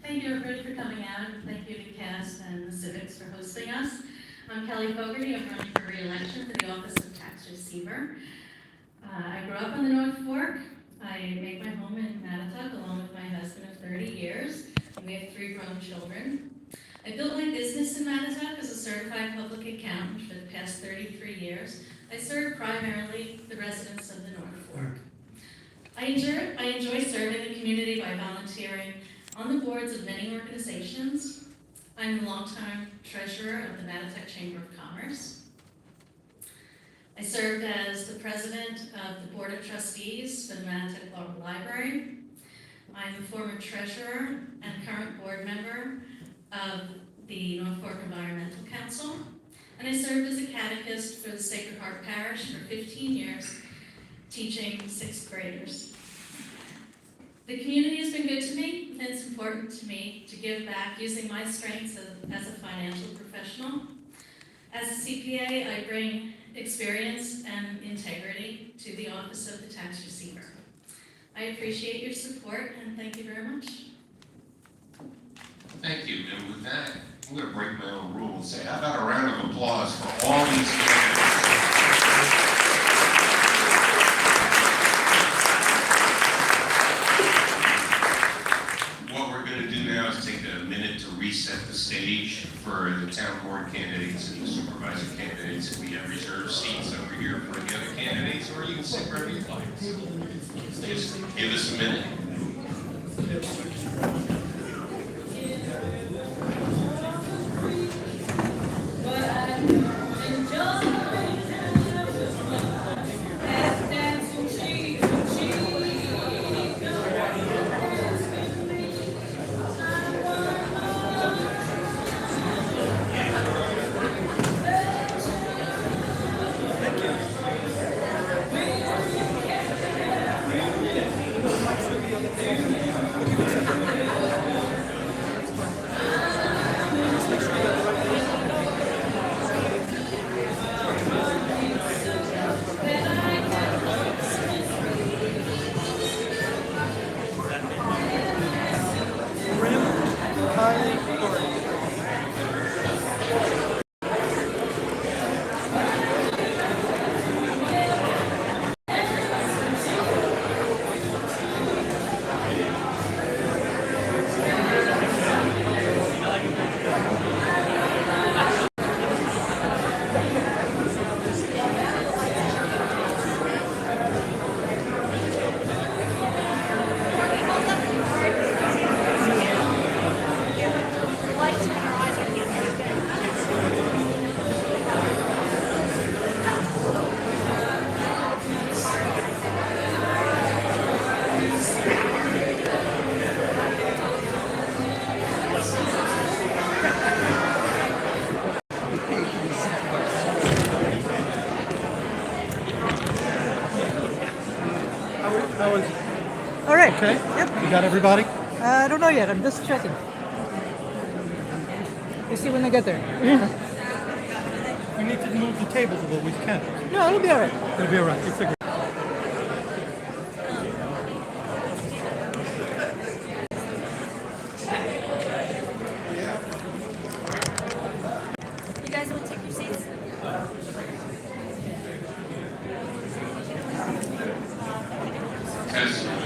Thank you everybody for coming out, and thank you to Cass and the Civics for hosting us. I'm Kelly Fogarty, I'm running for re-election for the office of tax receiver. I grew up on the North Fork. I made my home in Mattatuck along with my husband of 30 years. We have 3 grown children. I built my business in Mattatuck as a certified public accountant for the past 33 years. I serve primarily the residents of the North Fork. I enjoy serving the community by volunteering on the boards of many organizations. I'm the longtime treasurer of the Mattatuck Chamber of Commerce. I served as the president of the Board of Trustees for the Mattatuck Public Library. I'm the former treasurer and current board member of the North Fork Environmental Council, and I served as a catechist for the Sacred Heart Parish for 15 years, teaching 6th graders. The community has been good to me, and it's important to me to give back using my strengths as a financial professional. As a CPA, I bring experience and integrity to the office of the tax receiver. I appreciate your support, and thank you very much. Thank you, and with that, I'm going to break my own rule and say, how about a round of applause for all these candidates? What we're going to do now is take a minute to reset the stage for the town board candidates and the supervisor candidates. And we have reserved seats over here for the other candidates, or you can sit wherever you'd like. Just give us a minute. You got everybody? I don't know yet. I'm just checking. We'll see when I get there. We need to move the tables a little. We can. No, it'll be all right. It'll be all right. You figure. You guys want to take your seats?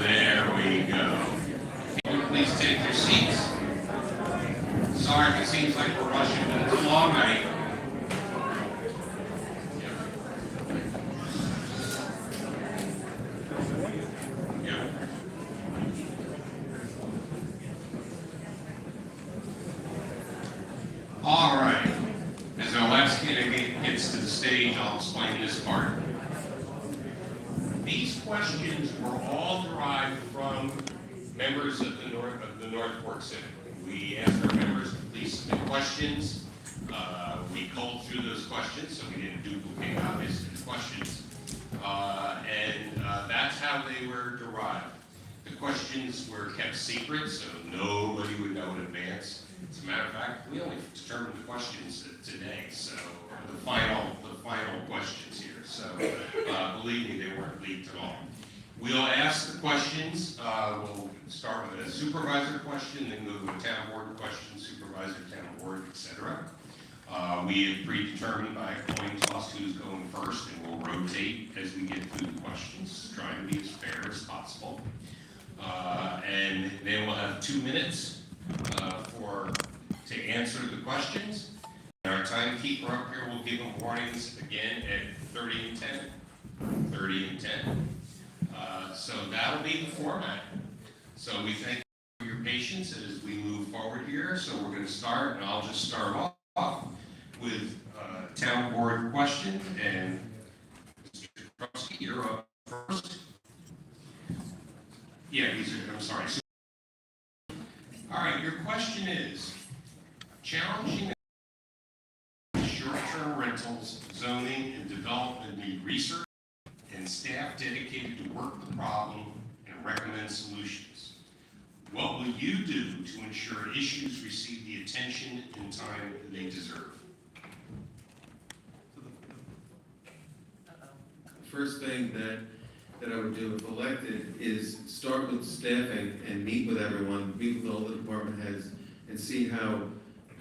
There we go. Can you please take your seats? Sorry if it seems like we're rushing, but it's a long night. Yeah. All right. As our last candidate gets to the stage, I'll explain this part. These questions were all derived from members of the North Fork Civic. We asked our members to please submit questions. We culled through those questions, so we didn't duplicate obviously the questions. That's how they were derived. The questions were kept secret, so nobody would know in advance. As a matter of fact, we only determined the questions today, so the final questions here. So believe me, they weren't leaked at all. We'll ask the questions. We'll start with a supervisor question, then go to a town board question, supervisor, town board, etc. We have predetermined by a coin toss who's going first, and we'll rotate as we get through the questions, trying to be as fair as possible. And then we'll have 2 minutes to answer the questions. Our timekeeper up here will give them warnings again at 30 and 10. 30 and 10. So that'll be the format. So we thank you for your patience as we move forward here. So we're going to start, and I'll just start off with town board question. And Mr. Krupski, you're up first. Yeah, I'm sorry. All right, your question is, challenging short-term rentals, zoning, and development need research and staff dedicated to work the problem and recommend solutions. What will you do to ensure issues receive the attention and time they deserve? The first thing that I would do if elected is start with staffing and meet with everyone, meet with all the department heads, and see how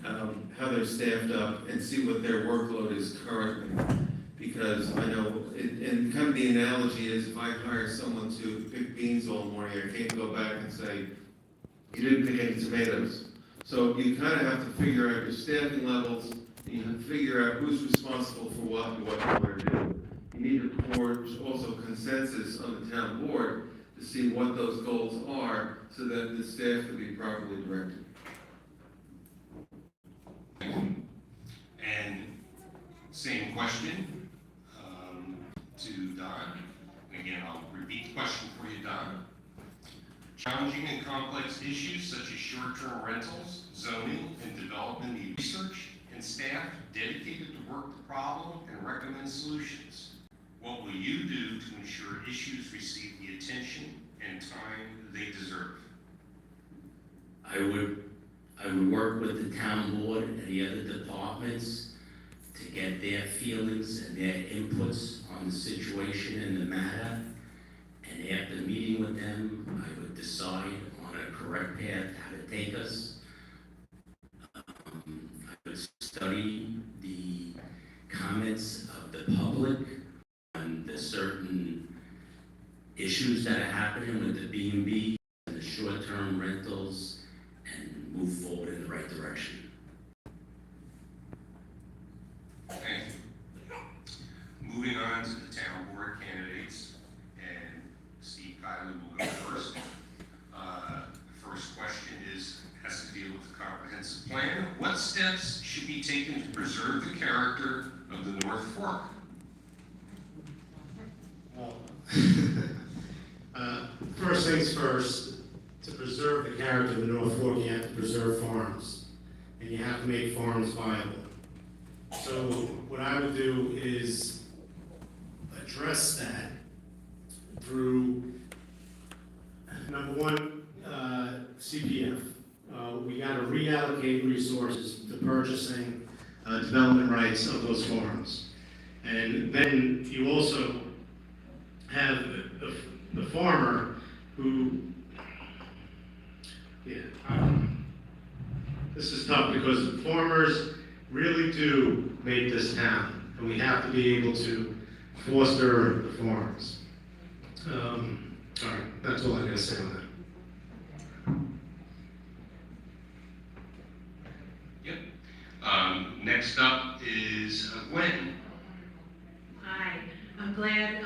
they're staffed up and see what their workload is currently. Because I know, and kind of the analogy is if I hire someone to pick beans all morning, I can't go back and say, you didn't pick any tomatoes. So you kind of have to figure out your staffing levels, and you have to figure out who's responsible for what and what you want to do. You need to forge also consensus on the town board to see what those goals are so that the staff can be properly directed. And same question to Don. And again, I'll repeat the question for you, Don. Challenging and complex issues such as short-term rentals, zoning, and development need research and staff dedicated to work the problem and recommend solutions. What will you do to ensure issues receive the attention and time they deserve? I would work with the town board and the other departments to get their feelings and their inputs on the situation and the matter. And after meeting with them, I would decide on a correct path how to take us. I would study the comments of the public on the certain issues that are happening with the B&B and the short-term rentals and move forward in the right direction. Okay. Moving on to the town board candidates, and Steve Kiley will go first. First question has to deal with the comprehensive plan. What steps should be taken to preserve the character of the North Fork? First things first, to preserve the character of the North Fork, you have to preserve farms, and you have to make farms viable. So what I would do is address that through, number one, CPF. We got to reallocate resources to purchasing development rights of those farms. And then you also have the farmer who, this is tough because farmers really do make this town, and we have to be able to foster the farms. All right, that's all I gotta say on that. Next up is Gwen. Hi, I'm glad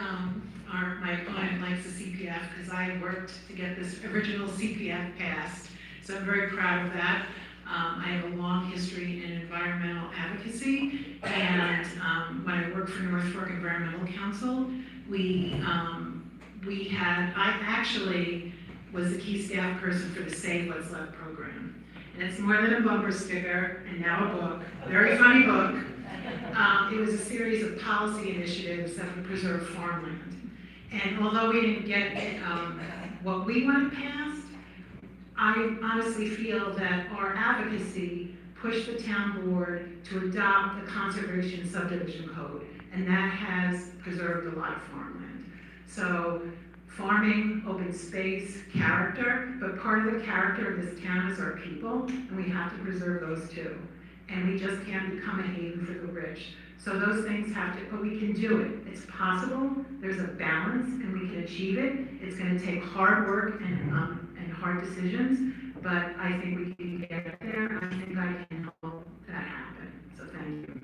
my client likes the CPF because I worked to get this original CPF passed, so I'm very proud of that. I have a long history in environmental advocacy, and when I worked for North Fork Environmental Council, I actually was the key staff person for the Save What's Left program. And it's more than a bumper sticker, and now a book, very funny book. It was a series of policy initiatives that would preserve farmland. And although we didn't get what we wanted passed, I honestly feel that our advocacy pushed the town board to adopt the Conservation Subdivision Code, and that has preserved a lot of farmland. So farming, open space, character, but part of the character of this town is our people, and we have to preserve those too. And we just can't become a haven for the rich. So those things have to, but we can do it. It's possible, there's a balance, and we can achieve it. It's gonna take hard work and hard decisions, but I think we can get there. I think I can help that happen, so thank you.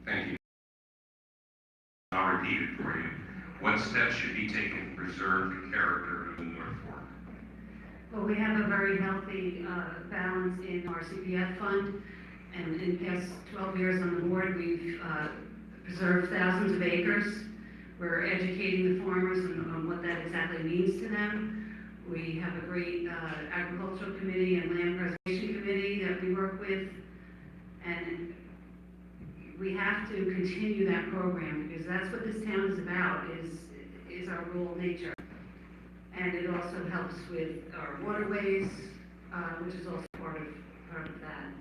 Thank you. I'll repeat it for you. What steps should be taken to preserve the character of the North Fork? Well, we have a very healthy balance in our CPF fund, and in the past 12 years on the board, we've preserved thousands of acres. We're educating the farmers on what that exactly means to them. We have a great agricultural committee and land preservation committee that we work with, and we have to continue that program because that's what this town is about, is our rural nature. And it also helps with our waterways, which is also part of that.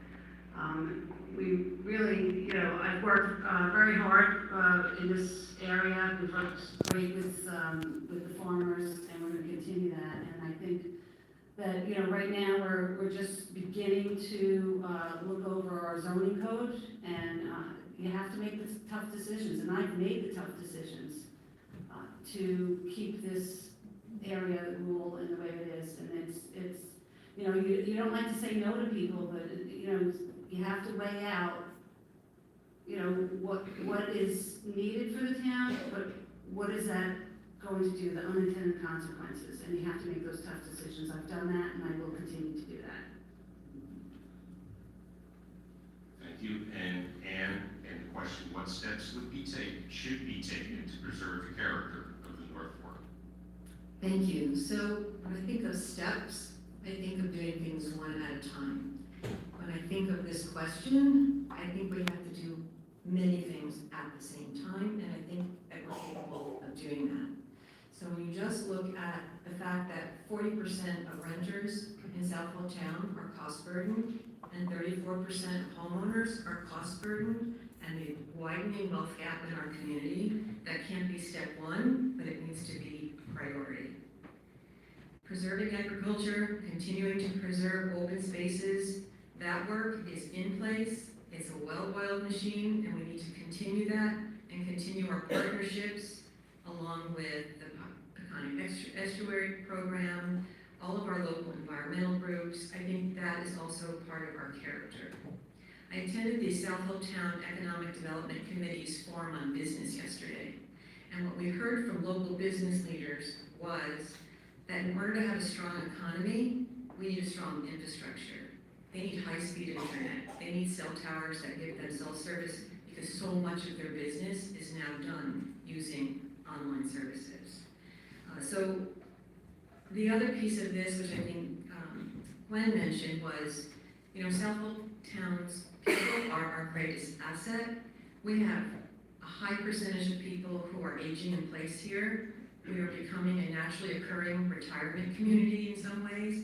We really, I've worked very hard in this area. We've worked great with the farmers, and we're going to continue that. And I think that, right now we're just beginning to look over our zoning code, and you have to make the tough decisions, and I've made the tough decisions to keep this area rural in the way it is. And it's you don't like to say no to people, but you have to weigh out what is needed for the town, but what is that going to do, the unintended consequences, and you have to make those tough decisions. I've done that, and I will continue to do that. Thank you. And Anne, and the question, what steps should be taken to preserve the character of the North Fork? Thank you. So when I think of steps, I think of doing things one at a time. When I think of this question, I think we have to do many things at the same time, and I think that we're capable of doing that. So when you just look at the fact that 40% of renters in Southold town are cost burdened, and 34% of homeowners are cost burdened, and the widening wealth gap in our community, that can't be step one, but it needs to be a priority. Preserving agriculture, continuing to preserve open spaces, that work is in place. It's a well-oiled machine, and we need to continue that and continue our partnerships along with the Peconic Estuary Program, all of our local environmental groups. I think that is also part of our character. I attended the Southold Town Economic Development Committee's forum on business yesterday, and what we heard from local business leaders was that in order to have a strong economy, we need a strong infrastructure. They need high-speed internet. They need cell towers that give them cell service because so much of their business is now done using online services. So the other piece of this, which I think Gwen mentioned, was, Southold Town's people are our greatest asset. We have a high percentage of people who are aging in place here, We are becoming a naturally occurring retirement community in some ways.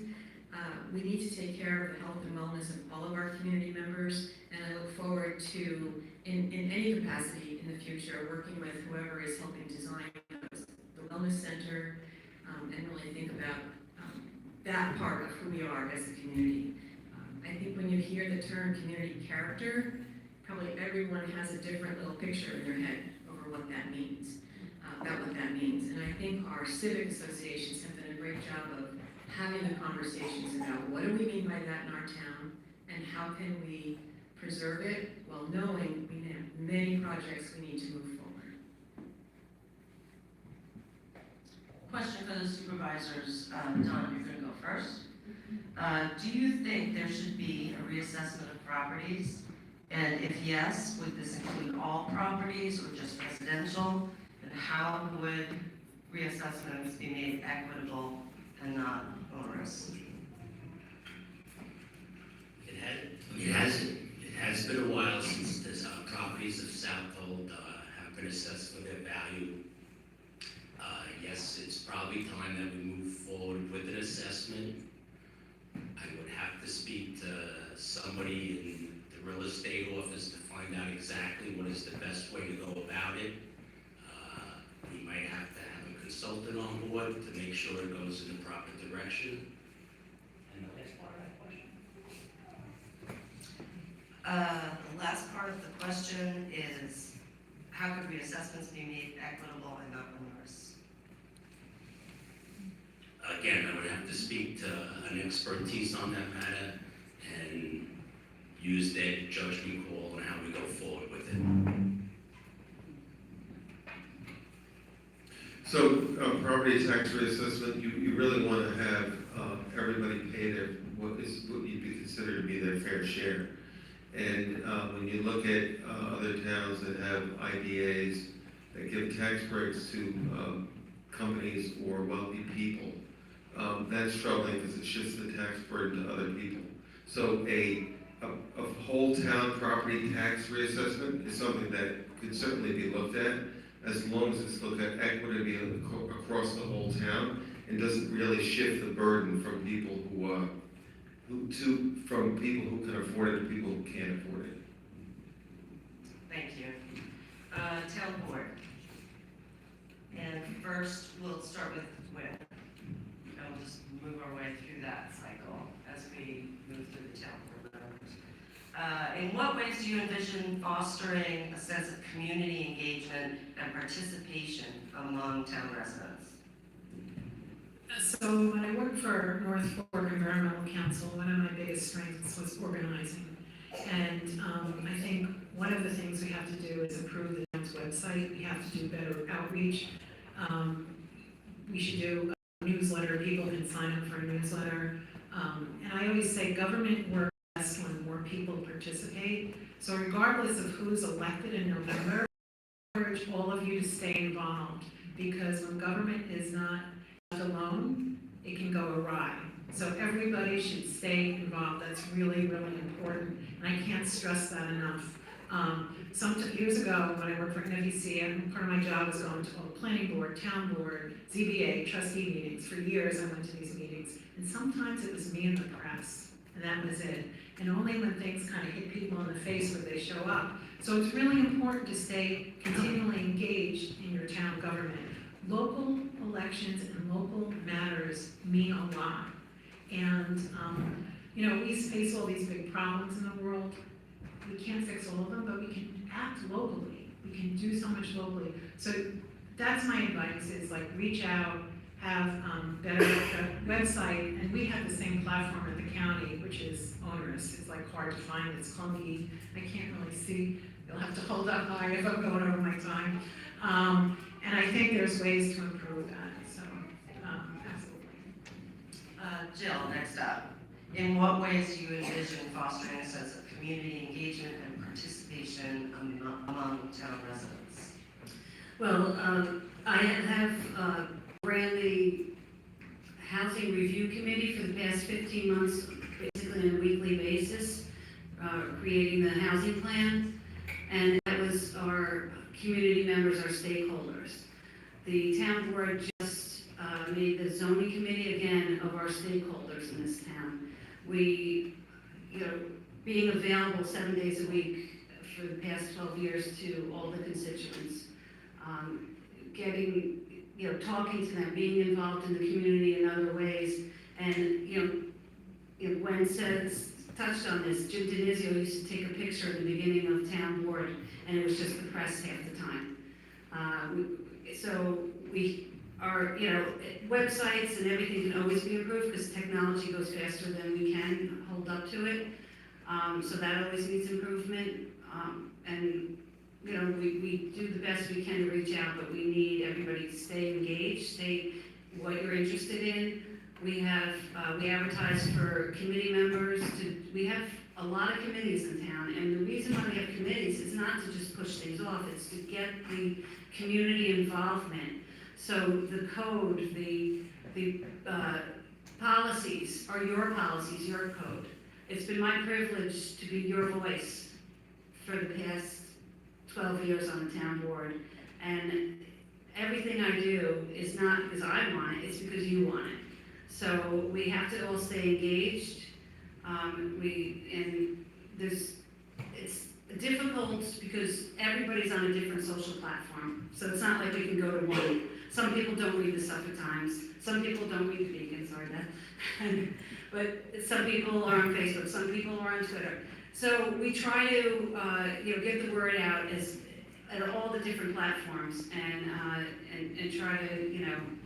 We need to take care of the health and wellness of all of our community members, and I look forward to, in any capacity in the future, working with whoever is helping design the wellness center, and really think about that part of who we are as a community. I think when you hear the term community character, probably everyone has a different little picture in their head over what that means, And I think our civic associations have done a great job of having the conversations about what do we mean by that in our town, and how can we preserve it while knowing we have many projects we need to move forward. Question for the supervisors. Don, you're going to go first. Do you think there should be a reassessment of properties? And if yes, would this include all properties or just residential? And how would reassessments be made equitable and not onerous? It has been a while since the properties of Southold have been assessed for their value. Yes, it's probably time that we move forward with an assessment. I would have to speak to somebody in the real estate office to find out exactly what is the best way to go about it. We might have to have a consultant on board to make sure it goes in the proper direction. And the last part of that question? The last part of the question is, how could reassessments be made equitable and not onerous? Again, I would have to speak to an expertise on that matter and use their judgment call on how we go forward with it. So, property tax reassessment, you really want to have everybody pay what you'd be considered to be their fair share. And when you look at other towns that have IDAs that give tax breaks to companies or wealthy people, that's troubling because it shifts the tax burden to other people. So a whole town property tax reassessment is something that could certainly be looked at, as long as it's looked at equity across the whole town and doesn't really shift the burden from people from people who can afford it to people who can't afford it. Thank you. Town board. And first, we'll start with Whit. And we'll just move our way through that cycle as we move through the town board members. In what ways do you envision fostering a sense of community engagement and participation among town residents? So when I worked for North Fork Environmental Council, one of my biggest strengths was organizing. And I think one of the things we have to do is improve the town's website. We have to do better outreach. We should do a newsletter. People can sign up for a newsletter. And I always say government works best when more people participate. So regardless of who's elected in November, I encourage all of you to stay involved, because when government is not alone, it can go awry. So everybody should stay involved. That's really, really important. And I can't stress that enough. Years ago, when I worked for NFEC, and part of my job was going to all the planning board, town board, ZBA, trustee meetings. For years, I went to these meetings. And sometimes it was me and the press, and that was it. And only when things kind of hit people in the face would they show up. So it's really important to stay continually engaged in your town government. Local elections and local matters mean a lot. And, we face all these big problems in the world. We can't fix all of them, but we can act locally. We can do so much locally. So that's my advice, is like reach out, have better website, and we have the same platform at the county, which is onerous. It's like hard to find, it's clunky. I can't really see. You'll have to hold up high if I'm going over my time. And I think there's ways to improve that, so absolutely. Jill, next up. In what ways do you envision fostering a sense of community engagement and participation among town residents? Well, I have ran the Housing Review Committee for the past 15 months, basically on a weekly basis, creating the housing plan, and that was our community members, our stakeholders. The town board just made the zoning committee again of our stakeholders in this town. We, being available 7 days a week for the past 12 years to all the constituents, getting, talking to them, being involved in the community in other ways, and, Gwen touched on this, Jim Denizio used to take a picture at the beginning of town board, and it was just the press half the time. So we are, websites and everything can always be improved because technology goes faster than we can hold up to it. So that always needs improvement. And, we do the best we can to reach out, but we need everybody to stay engaged, stay what you're interested in. We have, we advertise for committee members we have a lot of committees in town, and the reason why we have committees is not to just push things off, it's to get the community involvement. So the code, the policies are your policies, your code. It's been my privilege to be your voice for the past 12 years on the town board, and everything I do is not because I want it, it's because you want it. So we have to all stay engaged. It's difficult because everybody's on a different social platform. So it's not like we can go to one. Some people don't read the Suffolk Times. Some people don't read the Beacon, sorry, that. But some people are on Facebook. Some people are on Twitter. So we try to, get the word out at all the different platforms and try to,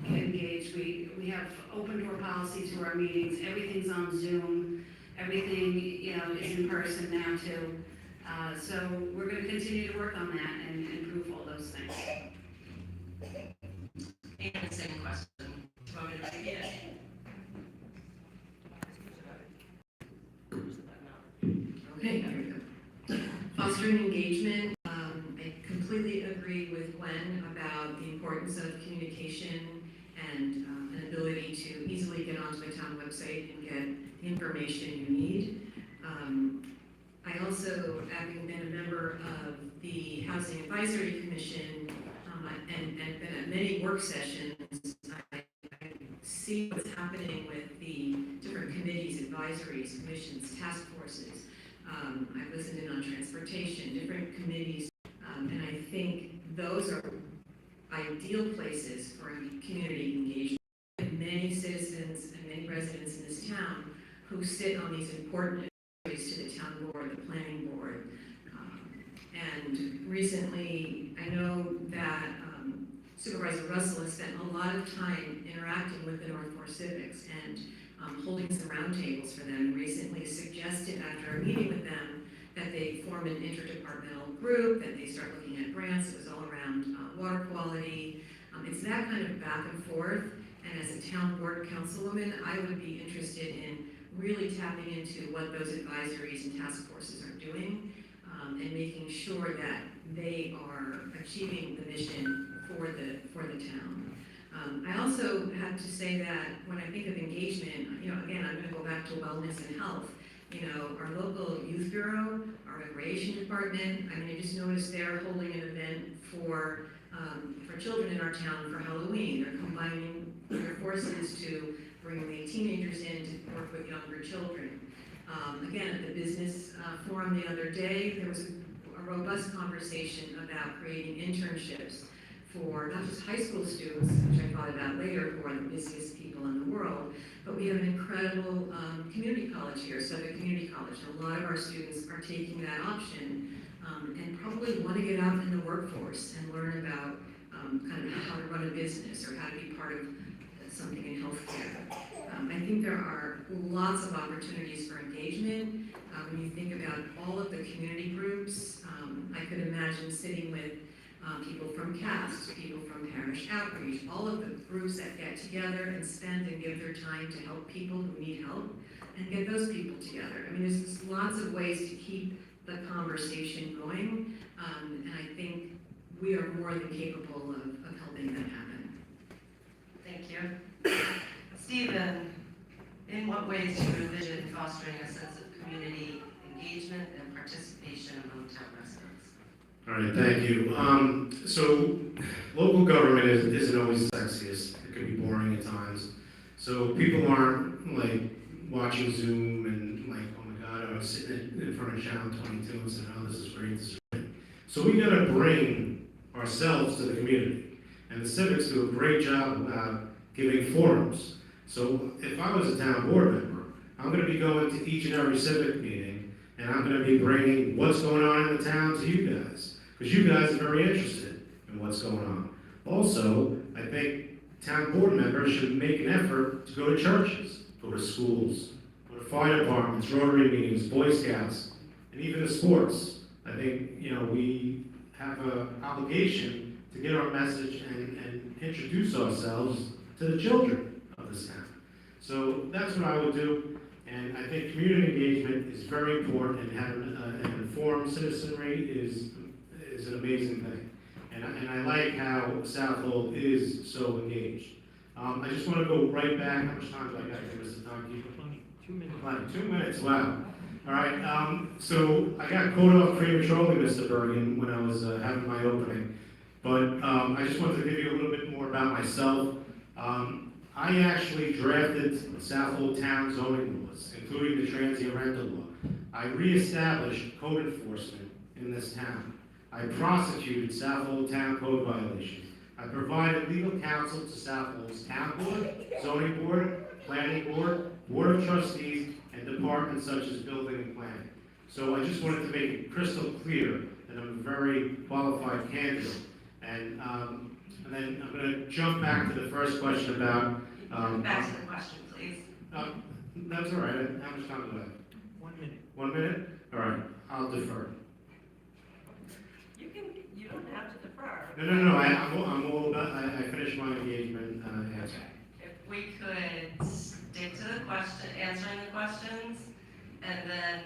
get engaged. We have open door policy to our meetings. Everything's on Zoom. Everything, is in person now too. So we're going to continue to work on that and improve all those things. And the same question. Do you want me to repeat it? Okay, here we go. Fostering engagement. I completely agree with Gwen about the importance of communication and an ability to easily get onto the town website and get the information you need. I also, having been a member of the Housing Advisory Commission and been at many work sessions, I see what's happening with the different committees, advisories, commissions, task forces. I've listened in on transportation, different committees, and I think those are ideal places for community engagement. Many citizens and many residents in this town who sit on these important advisories to the town board, the planning board. And recently, I know that Supervisor Russell has spent a lot of time interacting with the North Fork Civics and holding some roundtables for them. Recently suggested after a meeting with them that they form an interdepartmental group, that they start looking at grants. It was all around water quality. It's that kind of back and forth. And as a town board councilwoman, I would be interested in really tapping into what those advisories and task forces are doing and making sure that they are achieving the mission for the town. I also have to say that when I think of engagement, again, I'm going to go back to wellness and health. Our local youth bureau, our recreation department, I just noticed they're holding an event for children in our town for Halloween. They're combining their forces to bring the teenagers in to work with younger children. Again, at the business forum the other day, there was a robust conversation about creating internships for not just high school students, which I thought about later, who are the busiest people in the world, but we have an incredible community college here, Suffolk Community College. And a lot of our students are taking that option and probably want to get out in the workforce and learn about kind of how to run a business or how to be part of something in healthcare. I think there are lots of opportunities for engagement. When you think about all of the community groups, I could imagine sitting with people from CAST, people from Parish Outreach, all of the groups that get together and spend and give their time to help people who need help and get those people together. There's just lots of ways to keep the conversation going, and I think we are more than capable of helping that happen. Thank you. Stephen, in what ways do you envision fostering a sense of community engagement and participation among town residents? All right, thank you. So local government isn't always sexiest. It can be boring at times. So people aren't like watching Zoom and like, oh my God, I was sitting in front of Channel 22 and saying, oh, this is great, this is great. So we gotta bring ourselves to the community. And the civics do a great job about giving forums. So if I was a town board member, I'm gonna be going to each and every civic meeting, and I'm gonna be bringing what's going on in the town to you guys, because you guys are very interested in what's going on. Also, I think town board members should make an effort to go to churches, go to schools, go to fire departments, Rotary meetings, Boy Scouts, and even the sports. I think, we have an obligation to get our message and introduce ourselves to the children of this town. So that's what I would do, and I think community engagement is very important, and having an informed citizenry is an amazing thing. And I like how Southold is so engaged. I just want to go right back. How much time do I got here, Mr. Timekeeper? 2 minutes. 2 minutes, wow. All right, so I got caught off prematurely, Mr. Bergen, when I was having my opening. But I just wanted to give you a little bit more about myself. I actually drafted Southold town zoning laws, including the transient rental law. I reestablished code enforcement in this town. I prosecuted Southold town code violations. I provided legal counsel to Southold's town board, zoning board, planning board, board of trustees, and departments such as building and planning. So I just wanted to make it crystal clear that I'm a very qualified candidate. And then I'm going to jump back to the first question about. Back to the question, please. That's all right. How much time do I have? 1 minute. 1 minute? All right, I'll defer. You don't have to defer. No, I'm all about, I finished my engagement answer. If we could stick to the question, answering the questions, and then,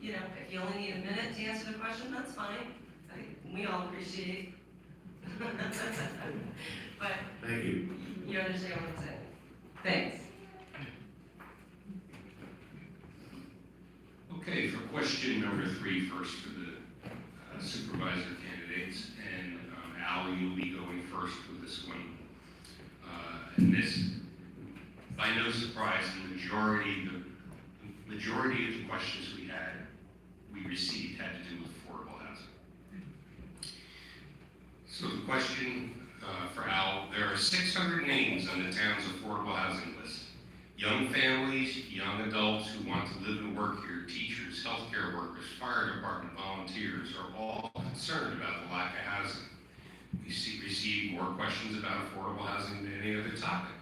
if you only need a minute to answer the question, that's fine. We all appreciate. But Thank you. you understand what I'm saying. Thanks. Okay, for question number 3 first for the supervisor candidates, and Al, you'll be going first with this one. And this, by no surprise, the majority of the questions we received had to do with affordable housing. So the question for Al, there are 600 names on the town's affordable housing list. Young families, young adults who want to live and work here, teachers, healthcare workers, fire department volunteers are all concerned about the lack of housing. We receive more questions about affordable housing than any other topic.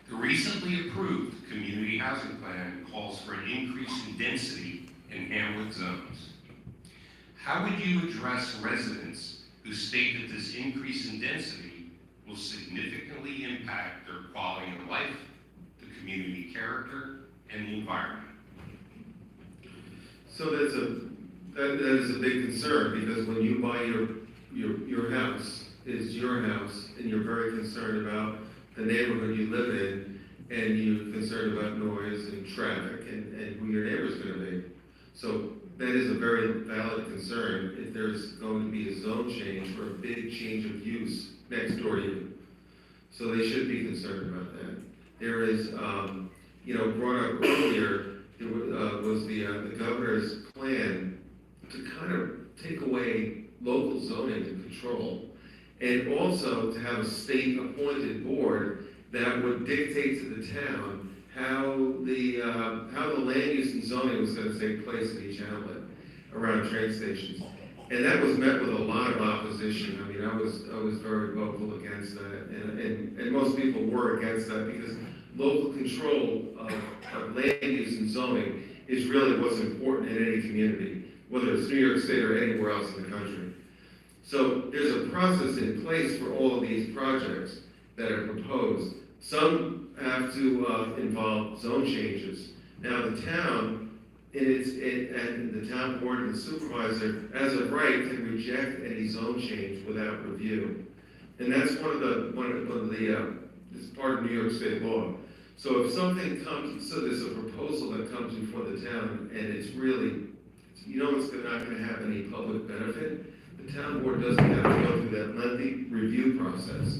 The recently approved community housing plan calls for an increase in density in hamlet zones. How would you address residents who state that this increase in density will significantly impact their quality of life, the community character, and the environment? So that is a big concern, because when you buy your house, it's your house, and you're very concerned about the neighborhood you live in, and you're concerned about noise and traffic and who your neighbor's gonna be. So that is a very valid concern if there's going to be a zone change or a big change of use next door to you. So they should be concerned about that. There is, brought up earlier, there was the governor's plan to kind of take away local zoning and control, and also to have a state-appointed board that would dictate to the town how the land use and zoning was going to take place in each hamlet around train stations. And that was met with a lot of opposition. I mean, I was very vocal against that, and most people were against that, because local control of land use and zoning is really what's important in any community, whether it's New York State or anywhere else in the country. So there's a process in place for all of these projects that are proposed. Some have to involve zone changes. Now the town, and the town board and the supervisor, as of right, can reject any zone change without review. And that's it's part of New York State law. So if something comes, so there's a proposal that comes before the town, and it's really, it's not gonna have any public benefit, the town board doesn't have to go through that lengthy review process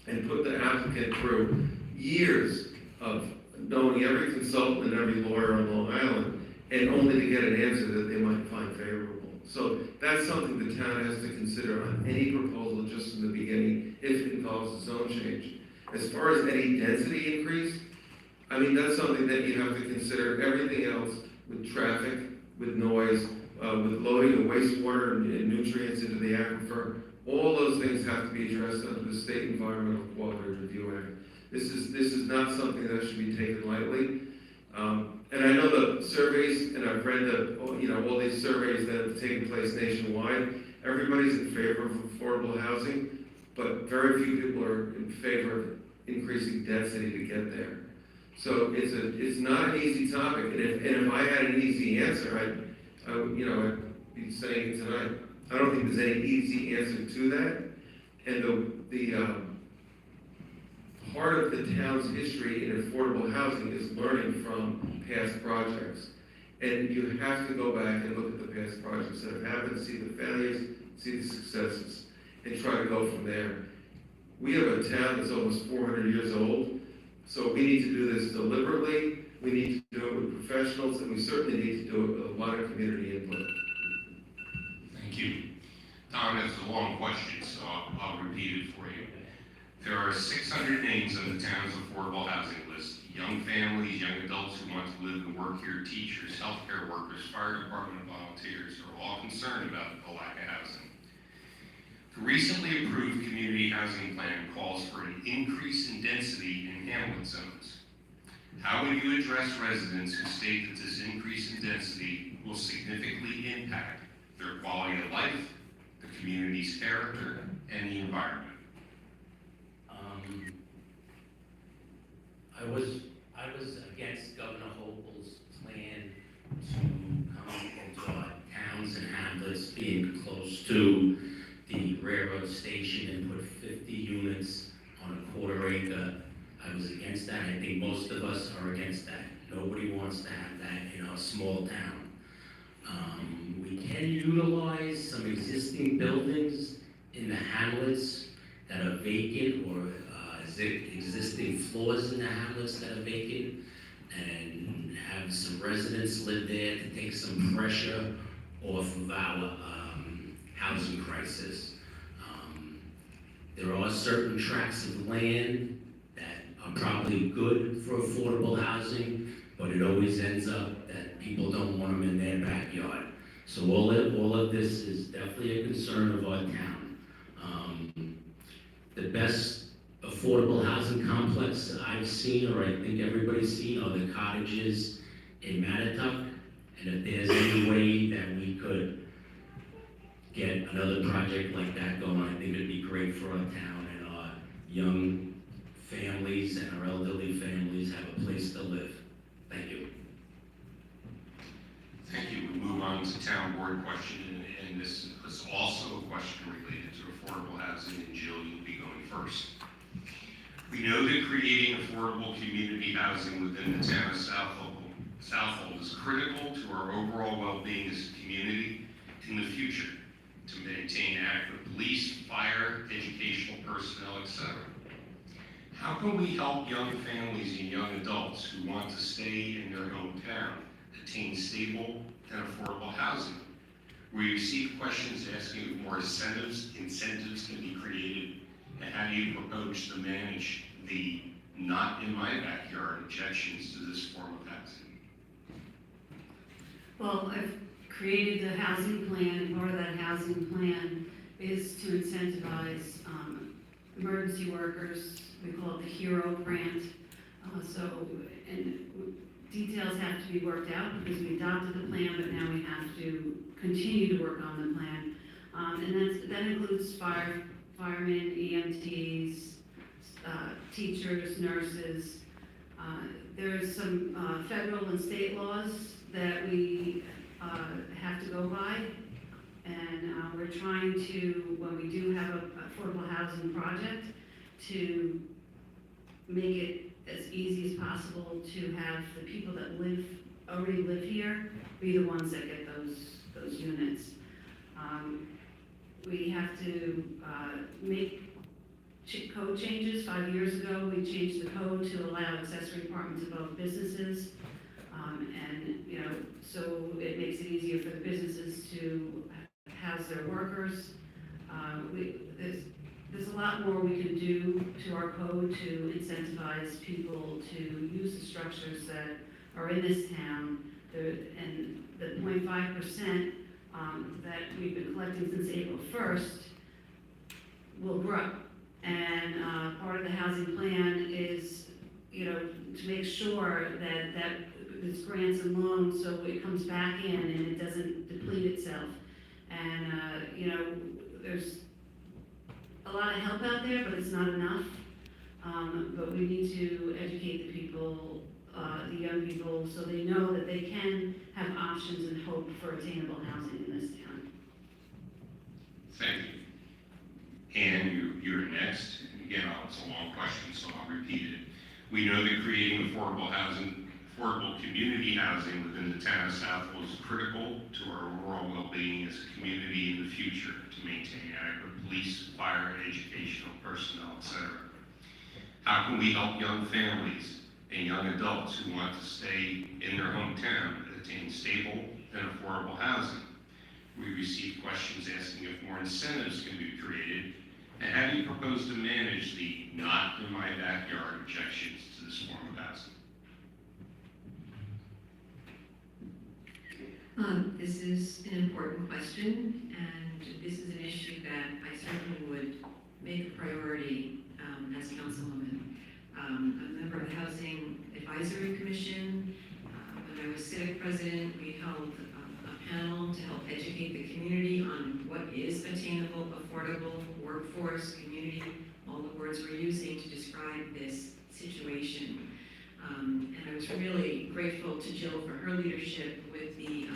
and put the applicant through years of knowing every consultant and every lawyer on Long Island, and only to get an answer that they might find favorable. So that's something the town has to consider on any proposal just from the beginning, if it involves a zone change. As far as any density increase, I mean, that's something that you have to consider. Everything else with traffic, with noise, with loading of wastewater and nutrients into the aquifer, all those things have to be addressed under the State Environmental Quality Review Act. This is not something that should be taken lightly. And I know the surveys, and I've read all these surveys that have taken place nationwide. Everybody's in favor of affordable housing, but very few people are in favor of increasing density to get there. So it's not an easy topic, and if I had an easy answer, I'd be saying it tonight. I don't think there's any easy answer to that. And the part of the town's history in affordable housing is learning from past projects. And you have to go back and look at the past projects that have happened, see the failures, see the successes, and try to go from there. We have a town that's almost 400 years old, so we need to do this deliberately, we need to do it with professionals, and we certainly need to do it with a lot of community input. Thank you. Tom, that's a long question, so I'll repeat it for you. There are 600 names on the town's affordable housing list. Young families, young adults who want to live and work here, teachers, healthcare workers, fire department volunteers are all concerned about the lack of housing. The recently approved community housing plan calls for an increase in density in hamlet zones. How will you address residents who state that this increase in density will significantly impact their quality of life, the community's character, and the environment? I was against Governor Hochul's plan to come into our towns and hamlets being close to the railroad station and put 50 units on a quarter acre. I was against that. I think most of us are against that. Nobody wants to have that in our small town. We can utilize some existing buildings in the hamlets that are vacant, or existing floors in the hamlets that are vacant, and have some residents live there to take some pressure off of our housing crisis. There are certain tracts of land that are probably good for affordable housing, but it always ends up that people don't want them in their backyard. So all of this is definitely a concern of our town. The best affordable housing complex that I've seen, or I think everybody's seen, are the cottages in Mattatuck. And if there's any way that we could get another project like that going, I think it'd be great for our town, and our young families and our elderly families have a place to live. Thank you. Thank you. We move on to town board question, and this is also a question related to affordable housing, and Jill, you'll be going first. We know that creating affordable community housing within the town of Southold is critical to our overall well-being as a community in the future, to maintain adequate police, fire, educational personnel, etc. How can we help young families and young adults who want to stay in their hometown attain stable and affordable housing? We receive questions asking if more incentives can be created, and how do you propose to manage the not in my backyard objections to this form of housing? Well, I've created the housing plan, and part of that housing plan is to incentivize emergency workers. We call it the HERO grant. And details have to be worked out because we adopted the plan, but now we have to continue to work on the plan. And that includes firemen, EMTs, teachers, nurses. There's some federal and state laws that we have to go by, and we're trying to, when we do have an affordable housing project, to make it as easy as possible to have the people that already live here be the ones that get those units. we have to make code changes. 5 years ago, we changed the code to allow accessory apartments above businesses. And, you know, so it makes it easier for the businesses to house their workers. There's a lot more we can do to our code to incentivize people to use the structures that are in this town. And the 0.5% that we've been collecting since April 1st will grow. And part of the housing plan is, you know, to make sure that this grants and loans, so it comes back in and it doesn't deplete itself. And, you know, there's a lot of help out there, but it's not enough. But we need to educate the people, the young people, so they know that they can have options and hope for attainable housing in this town. Thank you. And you're next. And again, it's a long question, so I'll repeat it. We know that creating affordable community housing within the town of Southold is critical to our overall well-being as a community in the future to maintain adequate police, fire, educational personnel, etc. How can we help young families and young adults who want to stay in their hometown attain stable and affordable housing? We received questions asking if more incentives can be created, and how do you propose to manage the not in my backyard objections to this form of housing? This is an important question, and this is an issue that I certainly would make a priority as councilwoman. I'm a member of the Housing Advisory Commission. When I was civic president, we held a panel to help educate the community on what is attainable, affordable, workforce, community, all the words we're using to describe this situation. And I was really grateful to Jill for her leadership with the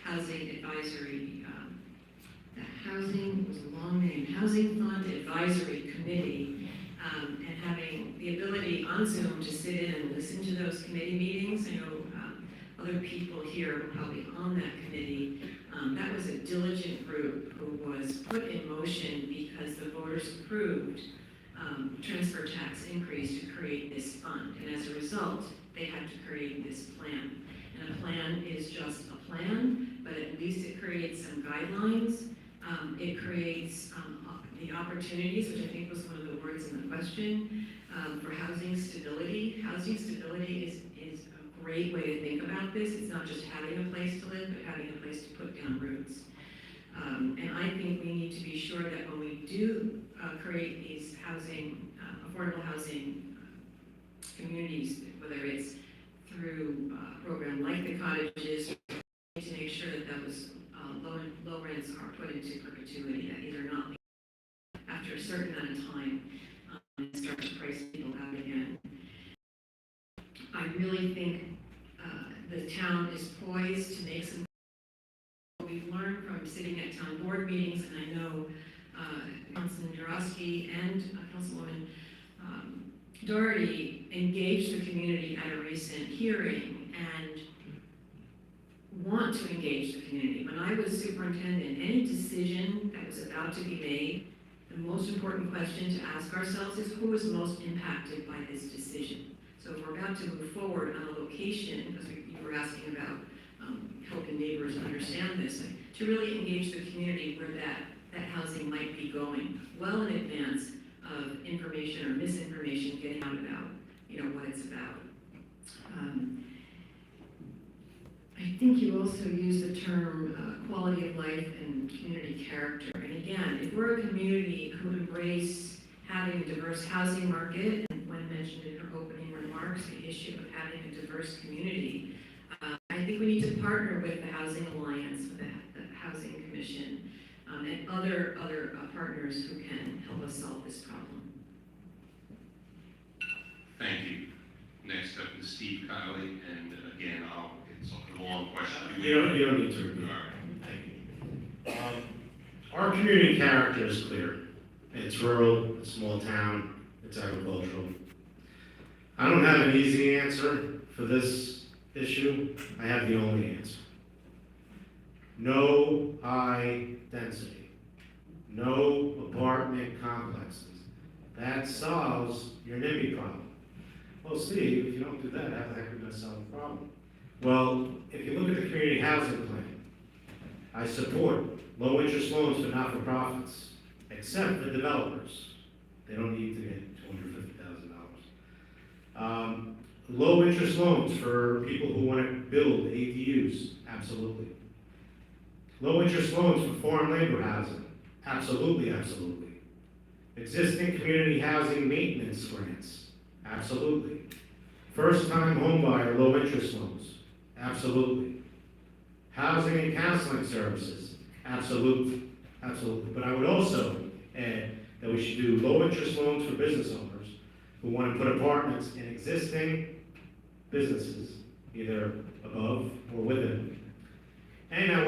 Housing Advisory, the Housing, was a long name, Housing Fund Advisory Committee, and having the ability on Zoom to sit in and listen to those committee meetings. I know other people here were probably on that committee. That was a diligent group who was put in motion because the voters approved transfer tax increase to create this fund. And as a result, they had to create this plan. And a plan is just a plan, but at least it creates some guidelines. It creates the opportunities, which I think was one of the words in the question, for housing stability. Housing stability is a great way to think about this. It's not just having a place to live, but having a place to put down roots. And I think we need to be sure that when we do create these housing, affordable housing communities, whether it's through a program like the cottages, to make sure that those low rents are put into perpetuity, that these are not after a certain amount of time and start to price people out again. I really think the town is poised to make some. We've learned from sitting at town board meetings, and I know Councilman Jarosky and Councilwoman Doherty engaged the community at a recent hearing and want to engage the community. When I was superintendent, any decision that was about to be made, the most important question to ask ourselves is who is most impacted by this decision. So if we're about to move forward on a location, because you were asking about helping neighbors understand this, to really engage the community where that housing might be going, well in advance of information or misinformation getting out about, what it's about. I think you also use the term quality of life and community character. And again, if we're a community who embrace having a diverse housing market, and Gwen mentioned in her opening remarks the issue of having a diverse community, I think we need to partner with the Housing Alliance, with the Housing Commission, and other partners who can help us solve this problem. Thank you. Next up is Steve Kiley, and again, it's a long question. You don't need to repeat. Thank you. Our community character is clear. It's rural, it's small town, it's agricultural. I don't have an easy answer for this issue. I have the only answer. No high density. no apartment complexes. That solves your NIMBY problem. Well, Steve, if you don't do that, how the heck are we gonna solve the problem? Well, if you look at the community housing plan, I support low-interest loans for not-for-profits, except for developers. They don't need to get $250,000. Low-interest loans for people who want to build ADUs, absolutely. Low-interest loans for foreign labor housing, absolutely, absolutely. Existing community housing maintenance grants, absolutely. First-time homebuyer low-interest loans, absolutely. Housing and counseling services, absolutely, absolutely. But I would also add that we should do low-interest loans for business owners who want to put apartments in existing businesses, either above or within. And I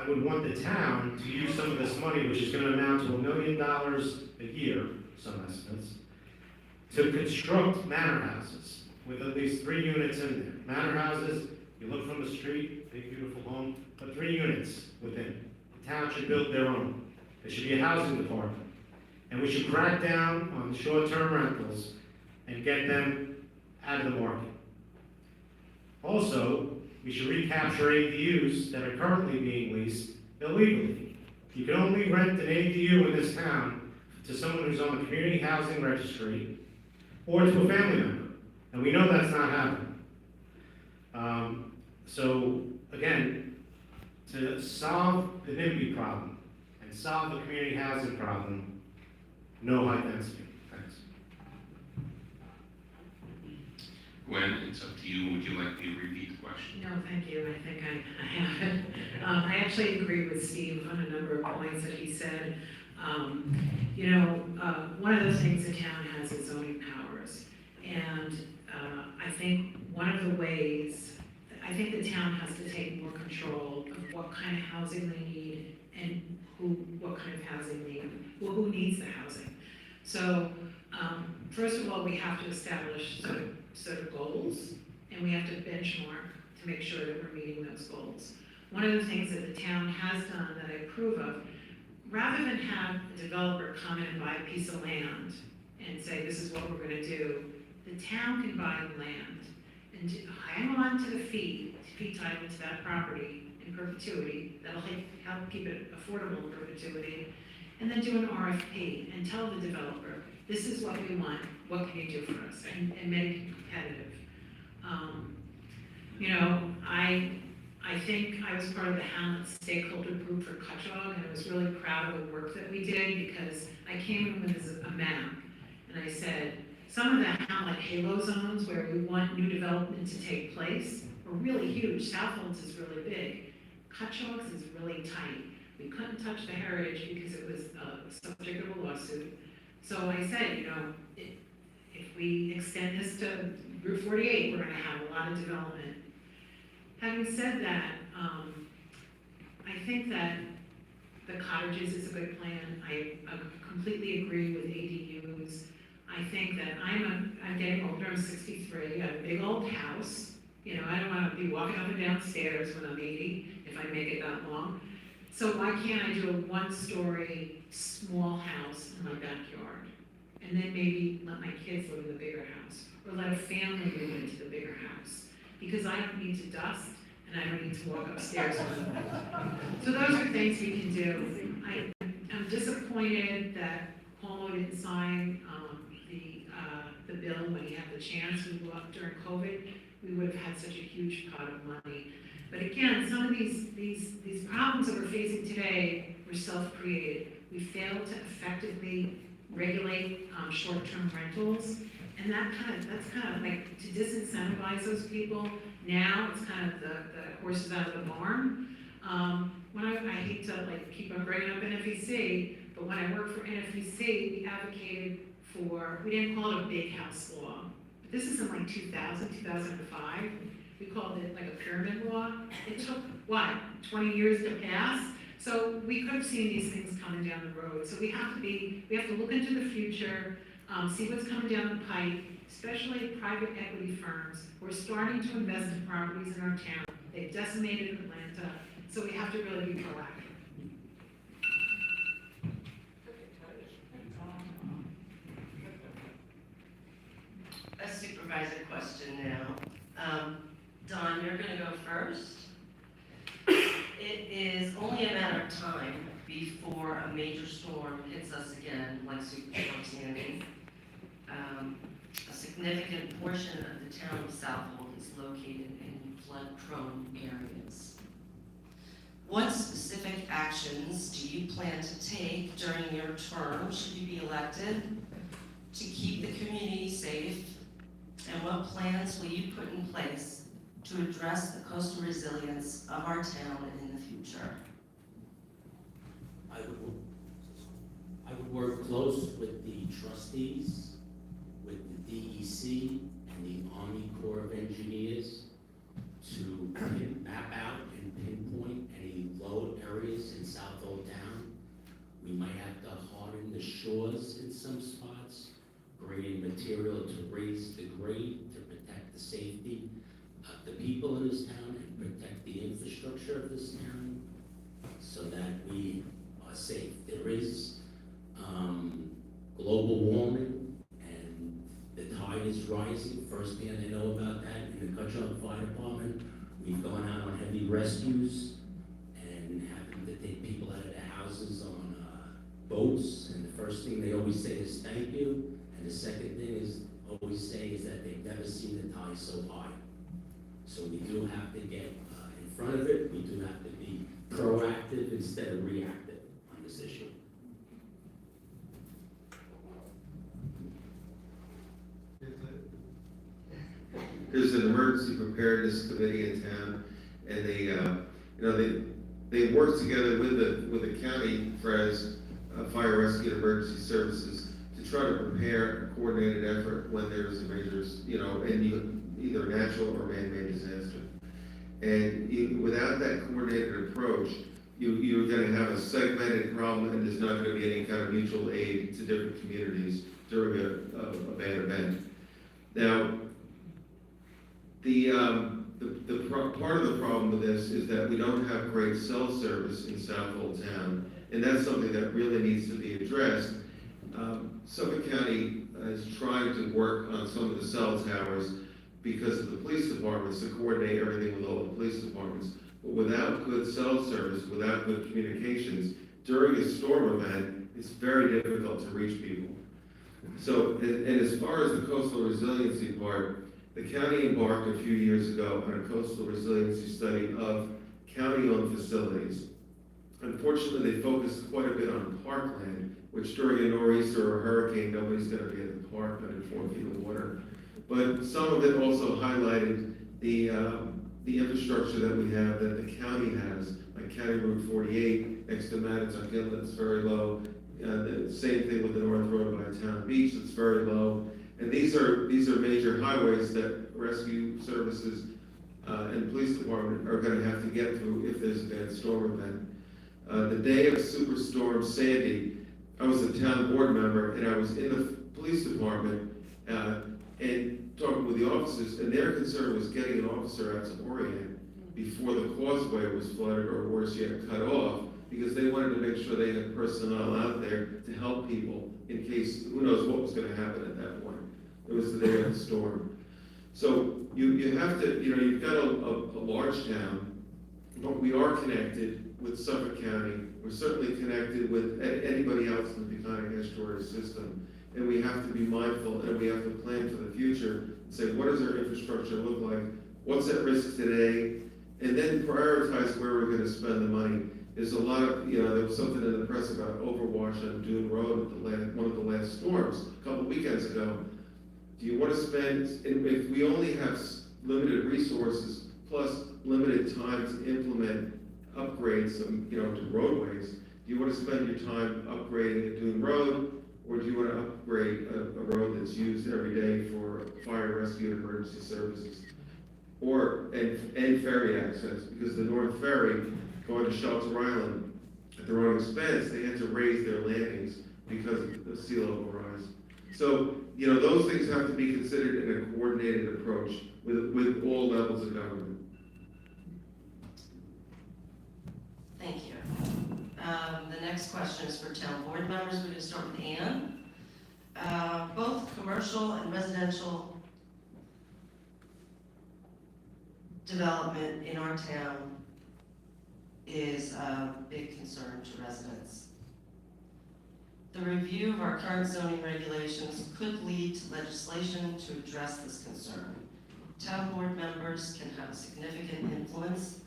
would want the town to use some of this money, which is going to amount to $1 million a year, some estimates, to construct manor houses with at least 3 units in there. Manor houses, you look from the street, big beautiful home, but 3 units within. The town should build their own. There should be a housing department. And we should crack down on short-term rentals and get them out of the market. Also, we should recapture ADUs that are currently being leased illegally. You can only rent an ADU in this town to someone who's on the community housing registry or to a family member, and we know that's not happening. So, again, to solve the NIMBY problem and solve the community housing problem, no high density. Thanks. Gwen, it's up to you. Would you like me to repeat the question? No, thank you. I think I have it. I actually agree with Steve on a number of points that he said. One of those things the town has is zoning powers. And I think one of the ways, I think the town has to take more control of what kind of housing they need and what kind of housing they need, who needs the housing. So, first of all, we have to establish sort of goals, and we have to benchmark to make sure that we're meeting those goals. One of the things that the town has done that I approve of, rather than have a developer come in and buy a piece of land and say, this is what we're gonna do, the town can buy the land and hang on to the fee title to that property in perpetuity. That'll help keep it affordable in perpetuity. And then do an RFP and tell the developer, this is what we want, what can you do for us? And make it competitive. I think I was part of the Hamlet stakeholder group for Cutchogue, and I was really proud of the work that we did because I came in with a map, and I said, some of the Hamlet halo zones where we want new development to take place are really huge. Southold's is really big. Cutchogue's is really tight. We couldn't touch the heritage because it was subject of a lawsuit. So I said, if we extend this to Route 48, we're gonna have a lot of development. Having said that, I think that the cottages is a good plan. I completely agree with ADUs. I think that I'm getting older, I'm 63, I have a big old house. I don't wanna be walking up and down stairs when I'm 80, if I make it that long. So why can't I do a 1-story small house in my backyard? And then maybe let my kids live in the bigger house, or let a family move into the bigger house. Because I don't need to dust, and I don't need to walk upstairs. So those are things we can do. I'm disappointed that Cuomo didn't sign the bill when he had the chance. During COVID, we would have had such a huge pot of money. But again, some of these problems that we're facing today were self-created. We failed to effectively regulate short-term rentals, and that's kind of like to disincentivize those people. Now it's kind of the horses out of the barn. I hate to keep on bringing up NFEC, but when I worked for NFEC, we advocated for, we didn't call it a big house law, but this is in 2005. We called it a pyramid law. It took, 20 years to pass? So we could have seen these things coming down the road. So we have to look into the future, see what's coming down the pipe, especially private equity firms who are starting to invest in properties in our town. They've decimated Atlanta, so we have to really be proactive. supervisor question now. Don, you're gonna go first. It is only a matter of time before a major storm hits us again, like Superstorm Sandy. A significant portion of the town of Southold is located in flood-prone areas. What specific actions do you plan to take during your term, should you be elected, to keep the community safe? And what plans will you put in place to address the coastal resilience of our town in the future? I would work close with the trustees, with the DEC and the Army Corps of Engineers to map out and pinpoint any low areas in Southold town. We might have to harden the shores in some spots, bring in material to raise the grade to protect the safety of the people in this town and protect the infrastructure of this town so that we are safe. There is global warming and the tide is rising. Firsthand I know about that in the Cutchogue Fire Department. We've gone out on heavy rescues and having to take people out of their houses on boats, and the first thing they always say is thank you, and the second thing is always say is that they've never seen the tide so high. So we do have to get in front of it. We do have to be proactive instead of reactive on this issue. There's an emergency preparedness committee in town, and they work together with the county FRES, Fire Rescue and Emergency Services, to try to prepare a coordinated effort when there's a major, either natural or man-made disaster. And without that coordinated approach, you're going to have a segmented problem, and there's not going to be any kind of mutual aid to different communities during a bad event. Now, part of the problem with this is that we don't have great cell service in Southold town, and that's something that really needs to be addressed. Suffolk County is trying to work on some of the cell towers because of the police departments to coordinate everything with all the police departments. But without good cell service, without good communications, during a storm event, it's very difficult to reach people. So, and as far as the coastal resiliency part, the county embarked a few years ago on a coastal resiliency study of county-owned facilities. Unfortunately, they focused quite a bit on parkland, which during a nor'easter or a hurricane, nobody's going to be at the park under 4 feet of water. But some of it also highlighted the infrastructure that we have, that the county has, like County Route 48, next to Mattituck Inlet, it's very low. The same thing with the North Road by Town Beach, it's very low. And these are major highways that rescue services and police department are going to have to get through if there's a bad storm event. The day of Superstorm Sandy, I was a town board member, and I was in the police department and talking with the officers, and their concern was getting an officer out to Orient before the causeway was flooded, or worse yet, cut off, because they wanted to make sure they had personnel out there to help people in case, who knows what was going to happen at that point. It was the day of the storm. So you have to, you've got a large town, but we are connected with Suffolk County. We're certainly connected with anybody else in the Peconic Estuary system. And we have to be mindful, and we have to plan for the future and say, what does our infrastructure look like? What's at risk today? And then prioritize where we're going to spend the money. There's a lot of, there was something in the press about overwash on Dune Road at one of the last storms a couple weekends ago. Do you want to spend, if we only have limited resources plus limited time to implement upgrades, to roadways, do you want to spend your time upgrading a Dune Road, or do you want to upgrade a road that's used every day for fire rescue and emergency services? And ferry access, because the North Ferry going to Shelter Island, at their own expense, they had to raise their landings because of the sea level rise. So, those things have to be considered in a coordinated approach with all levels of government. Thank you. The next question is for town board members. We're going to start with Ann. Both commercial and residential development in our town is a big concern to residents. The review of our current zoning regulations could lead to legislation to address this concern. Town board members can have a significant influence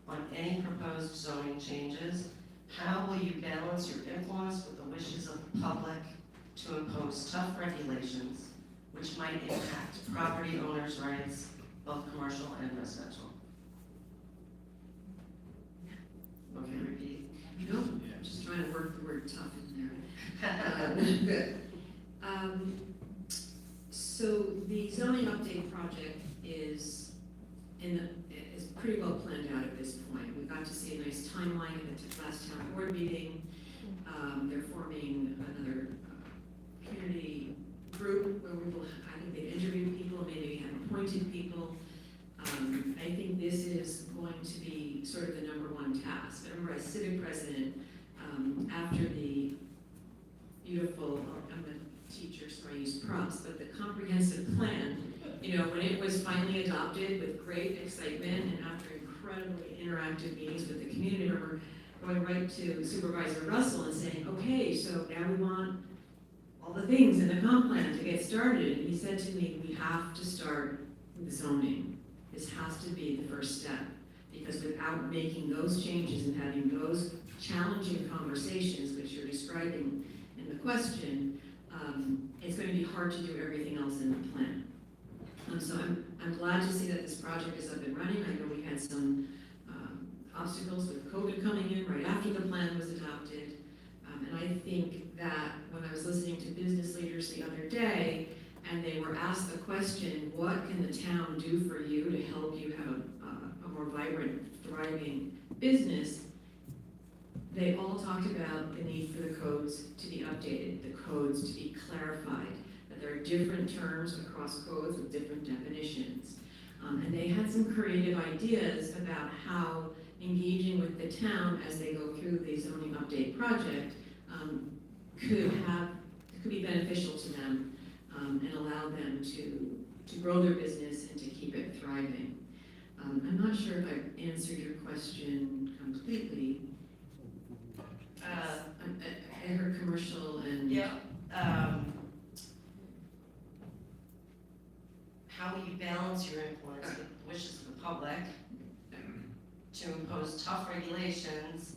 on any proposed zoning changes. How will you balance your influence with the wishes of the public to impose tough regulations which might impact property owners' rights, both commercial and residential? Okay, repeat. No, I'm just trying to work the word tough in there. Good. So the zoning update project is pretty well planned out at this point. We got to see a nice timeline at the last town board meeting. They're forming another community group where we will, I think they've interviewed people, maybe have appointed people. I think this is going to be sort of the #1 task. I remember as civic president, after the beautiful, I'm a teacher, so I use props, but the comprehensive plan, you know, when it was finally adopted with great excitement and after incredibly interactive meetings with the community, I remember going right to Supervisor Russell and saying, okay, so now we want all the things in the comp plan to get started. And he said to me, we have to start with zoning. This has to be the first step, because without making those changes and having those challenging conversations, which you're describing in the question, it's going to be hard to do everything else in the plan. So I'm glad to see that this project is up and running. I know we had some obstacles with COVID coming in right after the plan was adopted. And I think that when I was listening to business leaders the other day, and they were asked the question, what can the town do for you to help you have a more vibrant, thriving business? They all talked about the need for the codes to be updated, the codes to be clarified, that there are different terms across codes with different definitions. And they had some creative ideas about how engaging with the town as they go through the zoning update project could be beneficial to them and allow them to grow their business and to keep it thriving. I'm not sure if I've answered your question completely. I heard commercial and... Yeah. How will you balance your influence with the wishes of the public to impose tough regulations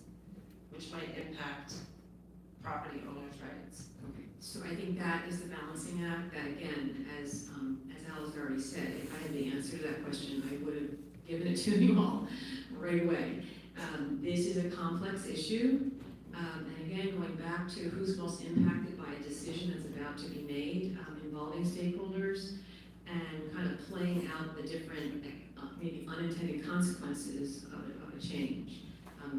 which might impact property owners' rights? Okay, so I think that is the balancing act that, again, as Al has already said, if I had the answer to that question, I would have given it to you all right away. This is a complex issue, and again, going back to who's most impacted by a decision that's about to be made, involving stakeholders, and kind of playing out the different, maybe unintended consequences of a change.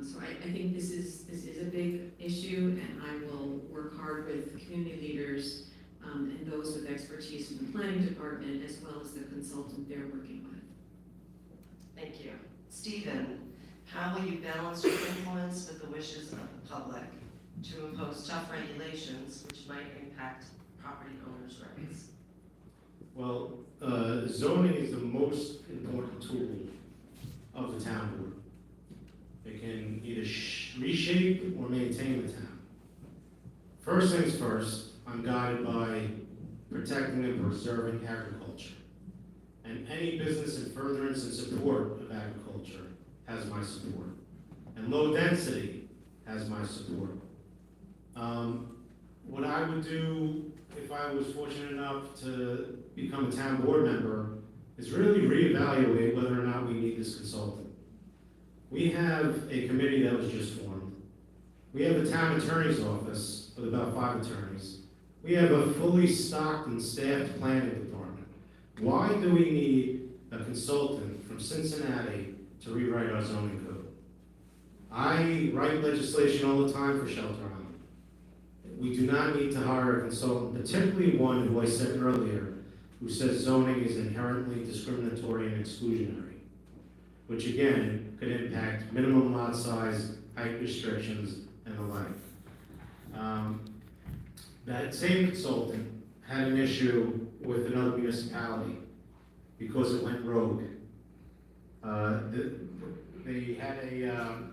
So I think this is a big issue, and I will work hard with community leaders and those with expertise in the planning department, as well as the consultant they're working with. Thank you. Stephen, how will you balance your influence with the wishes of the public to impose tough regulations which might impact property owners' rights? Well, zoning is the most important tool of the town board. It can either reshape or maintain the town. First things first, I'm guided by protecting and preserving agriculture. And any business in furtherance and support of agriculture has my support. And low density has my support. What I would do if I was fortunate enough to become a town board member is really reevaluate whether or not we need this consultant. We have a committee that was just formed. We have a town attorney's office with about 5 attorneys. We have a fully stocked and staffed planning department. Why do we need a consultant from Cincinnati to rewrite our zoning code? I write legislation all the time for Shelter Island. We do not need to hire a consultant, particularly one who I said earlier, who says zoning is inherently discriminatory and exclusionary, which again could impact minimum lot size, height restrictions, and the like. That same consultant had an issue with another municipality because it went rogue. They had a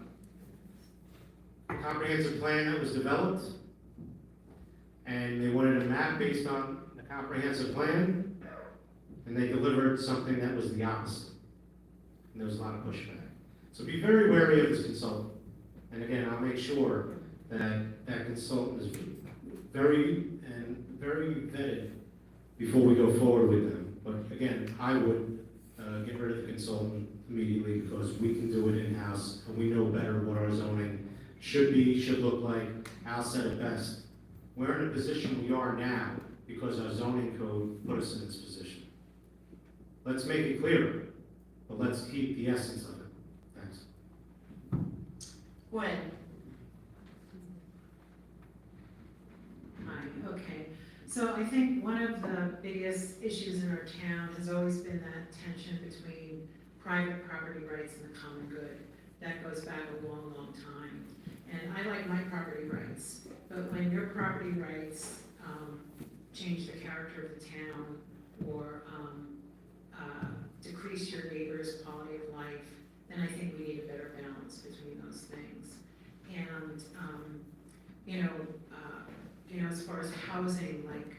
comprehensive plan that was developed, and they wanted a map based on the comprehensive plan, and they delivered something that was the opposite. And there was a lot of pushback. So be very wary of this consultant. And again, I'll make sure that that consultant is very vetted before we go forward with them. But again, I would get rid of the consultant immediately because we can do it in-house and we know better what our zoning should be, should look like. Al said it best. We're in a position we are now because our zoning code put us in this position. Let's make it clearer, but let's keep the essence of it. Thanks. Gwen? Hi, okay. So I think one of the biggest issues in our town has always been that tension between private property rights and the common good. That goes back a long, long time. And I like my property rights, but when your property rights change the character of the town or decrease your neighbor's quality of life, then I think we need a better balance between those things. And, as far as housing, like,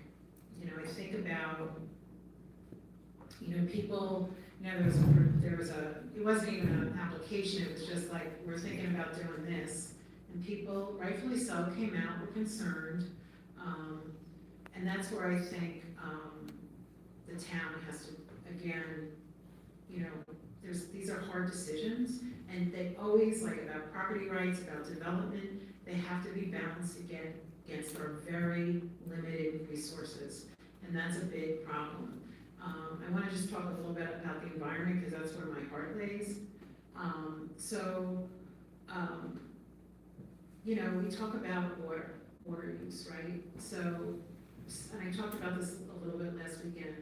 I think about, people, there was it wasn't even an application, it was just like, we're thinking about doing this. And people, rightfully so, came out, were concerned. And that's where I think the town has to, again, these are hard decisions, and they always, like about property rights, about development, they have to be balanced against our very limited resources, and that's a big problem. I want to just talk a little bit about the environment because that's where my heart lays. We talk about water use, right? So, and I talked about this a little bit last weekend.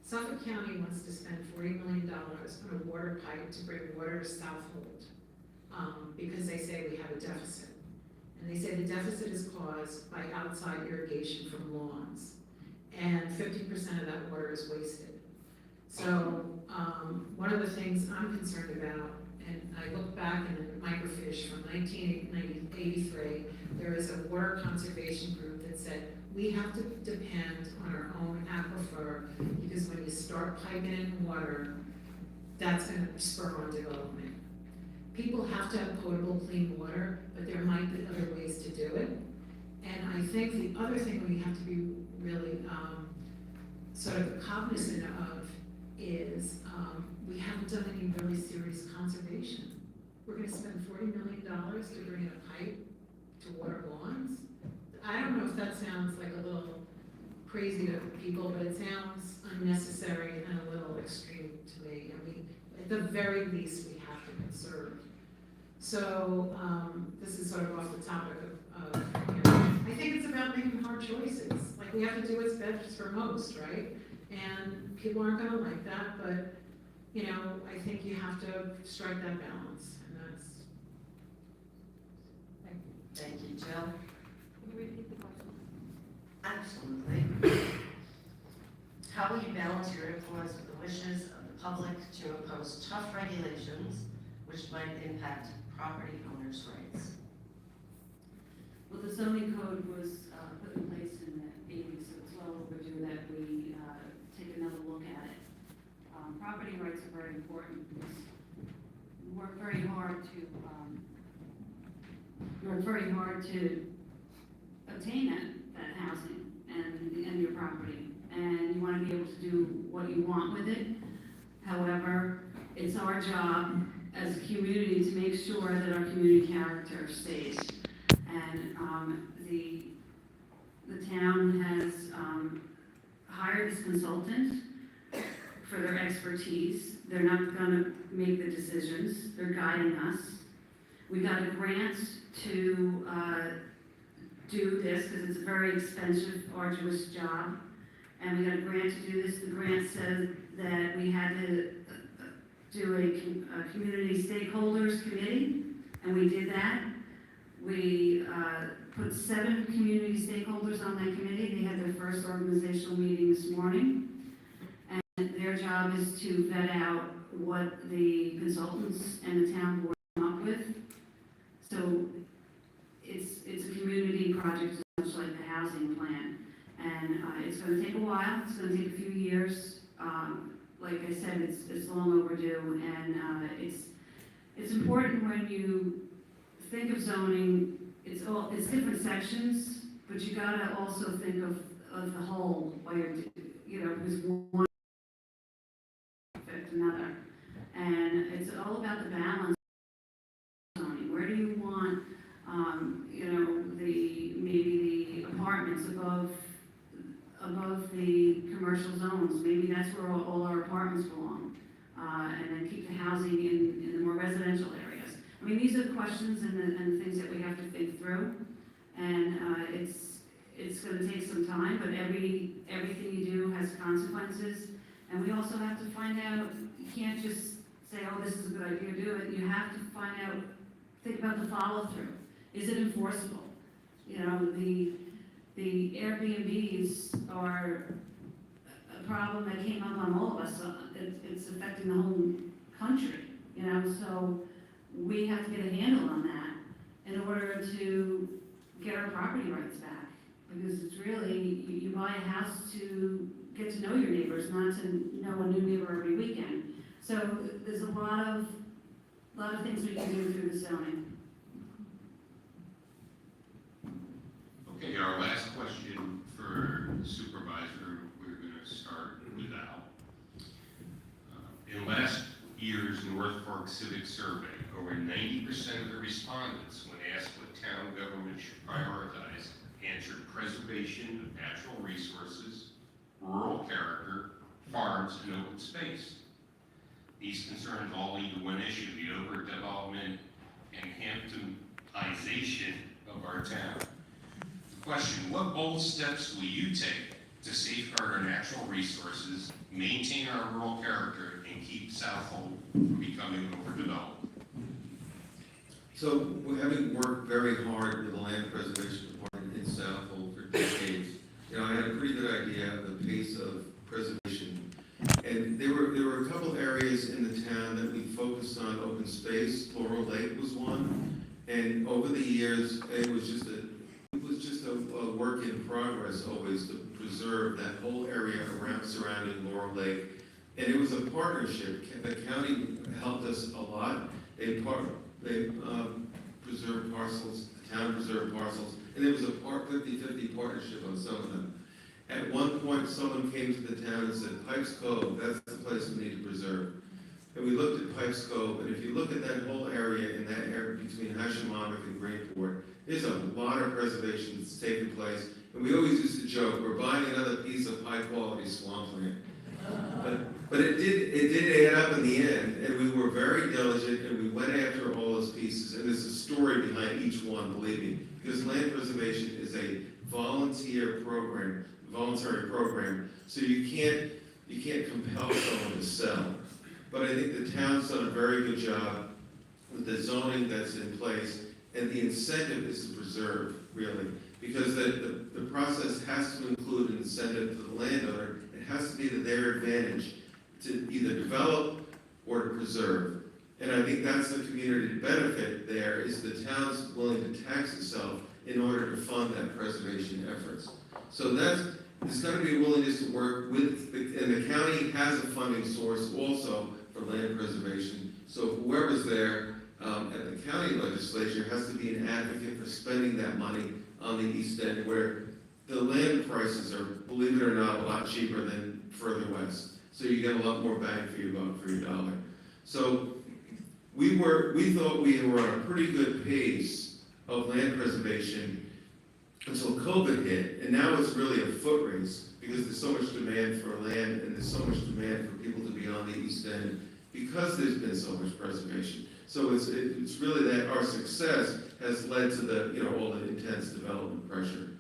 Suffolk County wants to spend $40 million on a water pipe to bring water to Southold because they say we have a deficit. And they say the deficit is caused by outside irrigation from lawns. And 50% of that water is wasted. So one of the things I'm concerned about, and I look back in the microfiche from 1983, there is a water conservation group that said, we have to depend on our own aquifer because when you start piping in water, that's going to spur on development. People have to have potable, clean water, but there might be other ways to do it. And I think the other thing we have to be really sort of cognizant of is we haven't done any really serious conservation. We're going to spend $40 million to bring in a pipe to water lawns. I don't know if that sounds like a little crazy to people, but it sounds unnecessary and a little extreme to me. I mean, at the very least, we have to conserve. So this is sort of off the topic of I think it's about making hard choices. Like we have to do what's best for most, right? And people aren't going to like that, but I think you have to strike that balance, and that's. Thank you, Jill. Can you repeat the question? Absolutely. How will you balance your influence with the wishes of the public to impose tough regulations which might impact property owners' rights? Well, the zoning code was put in place in the 80s, so it's well overdue that we take another look at it. Property rights are very important because we work very hard to obtain that housing and your property, and you want to be able to do what you want with it. However, it's our job as a community to make sure that our community character stays. And the town has hired this consultant for their expertise. They're not going to make the decisions. They're guiding us. We got a grant to do this because it's a very expensive, arduous job. And we got a grant to do this. The grant said that we had to do a community stakeholders committee, and we did that. We put 7 community stakeholders on that committee. They had their first organizational meeting this morning. And their their job is to vet out what the consultants and the town board come up with. So it's a community project, much like the housing plan. And it's gonna take a while, it's gonna take a few years. Like I said, it's long overdue, and it's important when you think of zoning, it's different sections, but you gotta also think of the whole, while you're, because one affect another. And it's all about the balance of zoning. Where do you want, maybe the apartments above the commercial zones? Maybe that's where all our apartments belong. And then keep the housing in the more residential areas. I mean, these are the questions and the things that we have to think through. And it's going to take some time, but everything you do has consequences. And we also have to find out, you can't just say, oh, this is a good idea, do it. You have to find out, think about the follow-through. Is it enforceable? The Airbnbs are a problem that came up on all of us. It's affecting the whole country, so we have to get a handle on that in order to get our property rights back. Because it's really, you buy a house to get to know your neighbors, not to know a new neighbor every weekend. So there's a lot of things we can do through the zoning. Okay, our last question for the supervisor, we're going to start with Al. In last year's North Fork Civic Survey, over 90% of the respondents, when asked what town government should prioritize, answered preservation of natural resources, rural character, farms, and open space. These concerns all lead to one issue, the overdevelopment and Hamptonization of our town. The question, what bold steps will you take to safeguard our natural resources, maintain our rural character, and keep Southold from becoming overdeveloped? So, we're having worked very hard with the Land Preservation Department in Southold for decades. I had a pretty good idea of the pace of preservation. And there were a couple areas in the town that we focused on. Open space, Laurel Lake was one. And over the years, it was just a work in progress always to preserve that whole area surrounding Laurel Lake. And it was a partnership. The county helped us a lot. They preserved parcels, the town preserved parcels, and it was a 50-50 partnership on some of them. At one point, someone came to the town and said, Pipes Cove, that's the place we need to preserve. And we looked at Pipes Cove, and if you look at that whole area, in that area between Hashemomic and Greenport, there's a lot of preservation that's taken place. And we always used to joke, we're buying another piece of high-quality swampland. But it did add up in the end, and we were very diligent, and we went after all those pieces. And there's a story behind each one, believe me, because land preservation is a voluntary program, so you can't compel someone to sell. But I think the town's done a very good job with the zoning that's in place, and the incentive is to preserve, really, because the process has to include an incentive to the landowner. It has to be to their advantage to either develop or to preserve. And I think that's the community benefit there, is the town's willing to tax itself in order to fund that preservation efforts. So there's got to be a willingness to work with, and the county has a funding source also for land preservation. So whoever's there at the county legislature has to be an advocate for spending that money on the East End, where the land prices are, believe it or not, a lot cheaper than further west. So you get a lot more bang for your buck, for your dollar. So we thought we were on a pretty good pace of land preservation until COVID hit, and now it's really a foot race because there's so much demand for land and there's so much demand for people to be on the East End because there's been so much preservation. So it's really that our success has led to all the intense development pressure.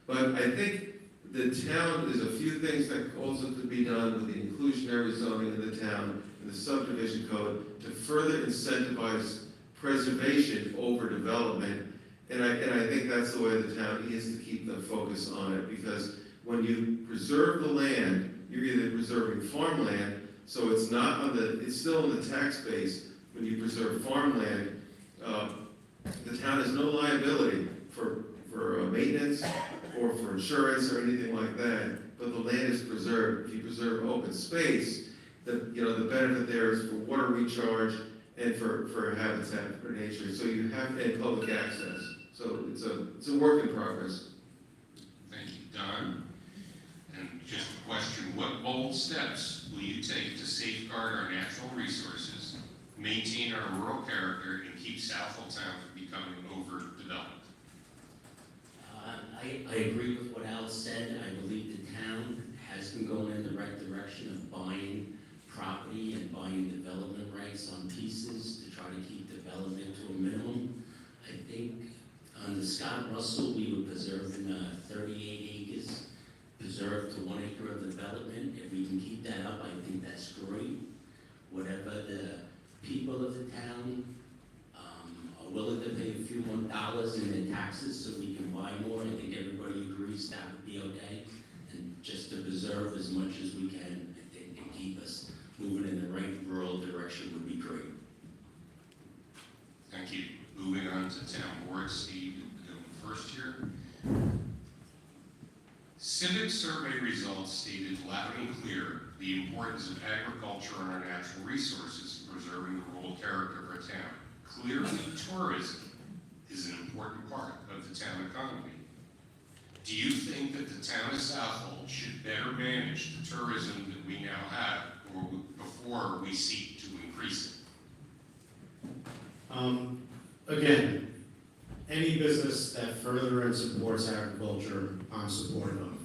But I think the town, there's a few things that also could be done with the inclusionary zoning in the town and the subdivision code to further incentivize preservation over development. And I think that's the way the town is to keep the focus on it, because when you preserve the land, you're either preserving farmland So it's not on the, it's still in the tax base. When you preserve farmland, the town has no liability for maintenance or for insurance or anything like that, but the land is preserved. If you preserve open space, the benefit there is for water recharge and for habitat for nature. So you have and public access. So it's a work in progress. Thank you, Don. And just a question, what bold steps will you take to safeguard our natural resources, maintain our rural character, and keep Southold Town from becoming overdeveloped? I agree with what Al said. I believe the town has been going in the right direction of buying property and buying development rights on pieces to try to keep development to a minimum. I think on the Scott Russell, we were preserving 38 acres, preserved to 1 acre of development. If we can keep that up, I think that's great. Whatever the people of the town are willing to pay a few more dollars in their taxes so we can buy more, I think everybody agrees that would be okay. And just to preserve as much as we can, I think, and keep us moving in the right rural direction would be great. Thank you. Moving on to town board, Steve, going first here. Civic survey results stated loud and clear the importance of agriculture and our natural resources in preserving the rural character of our town. Clearly, tourism is an important part of the town economy. Do you think that the town of Southold should better manage the tourism that we now have, or before we seek to increase it? Again, any business that further and supports agriculture, I'm supportive of.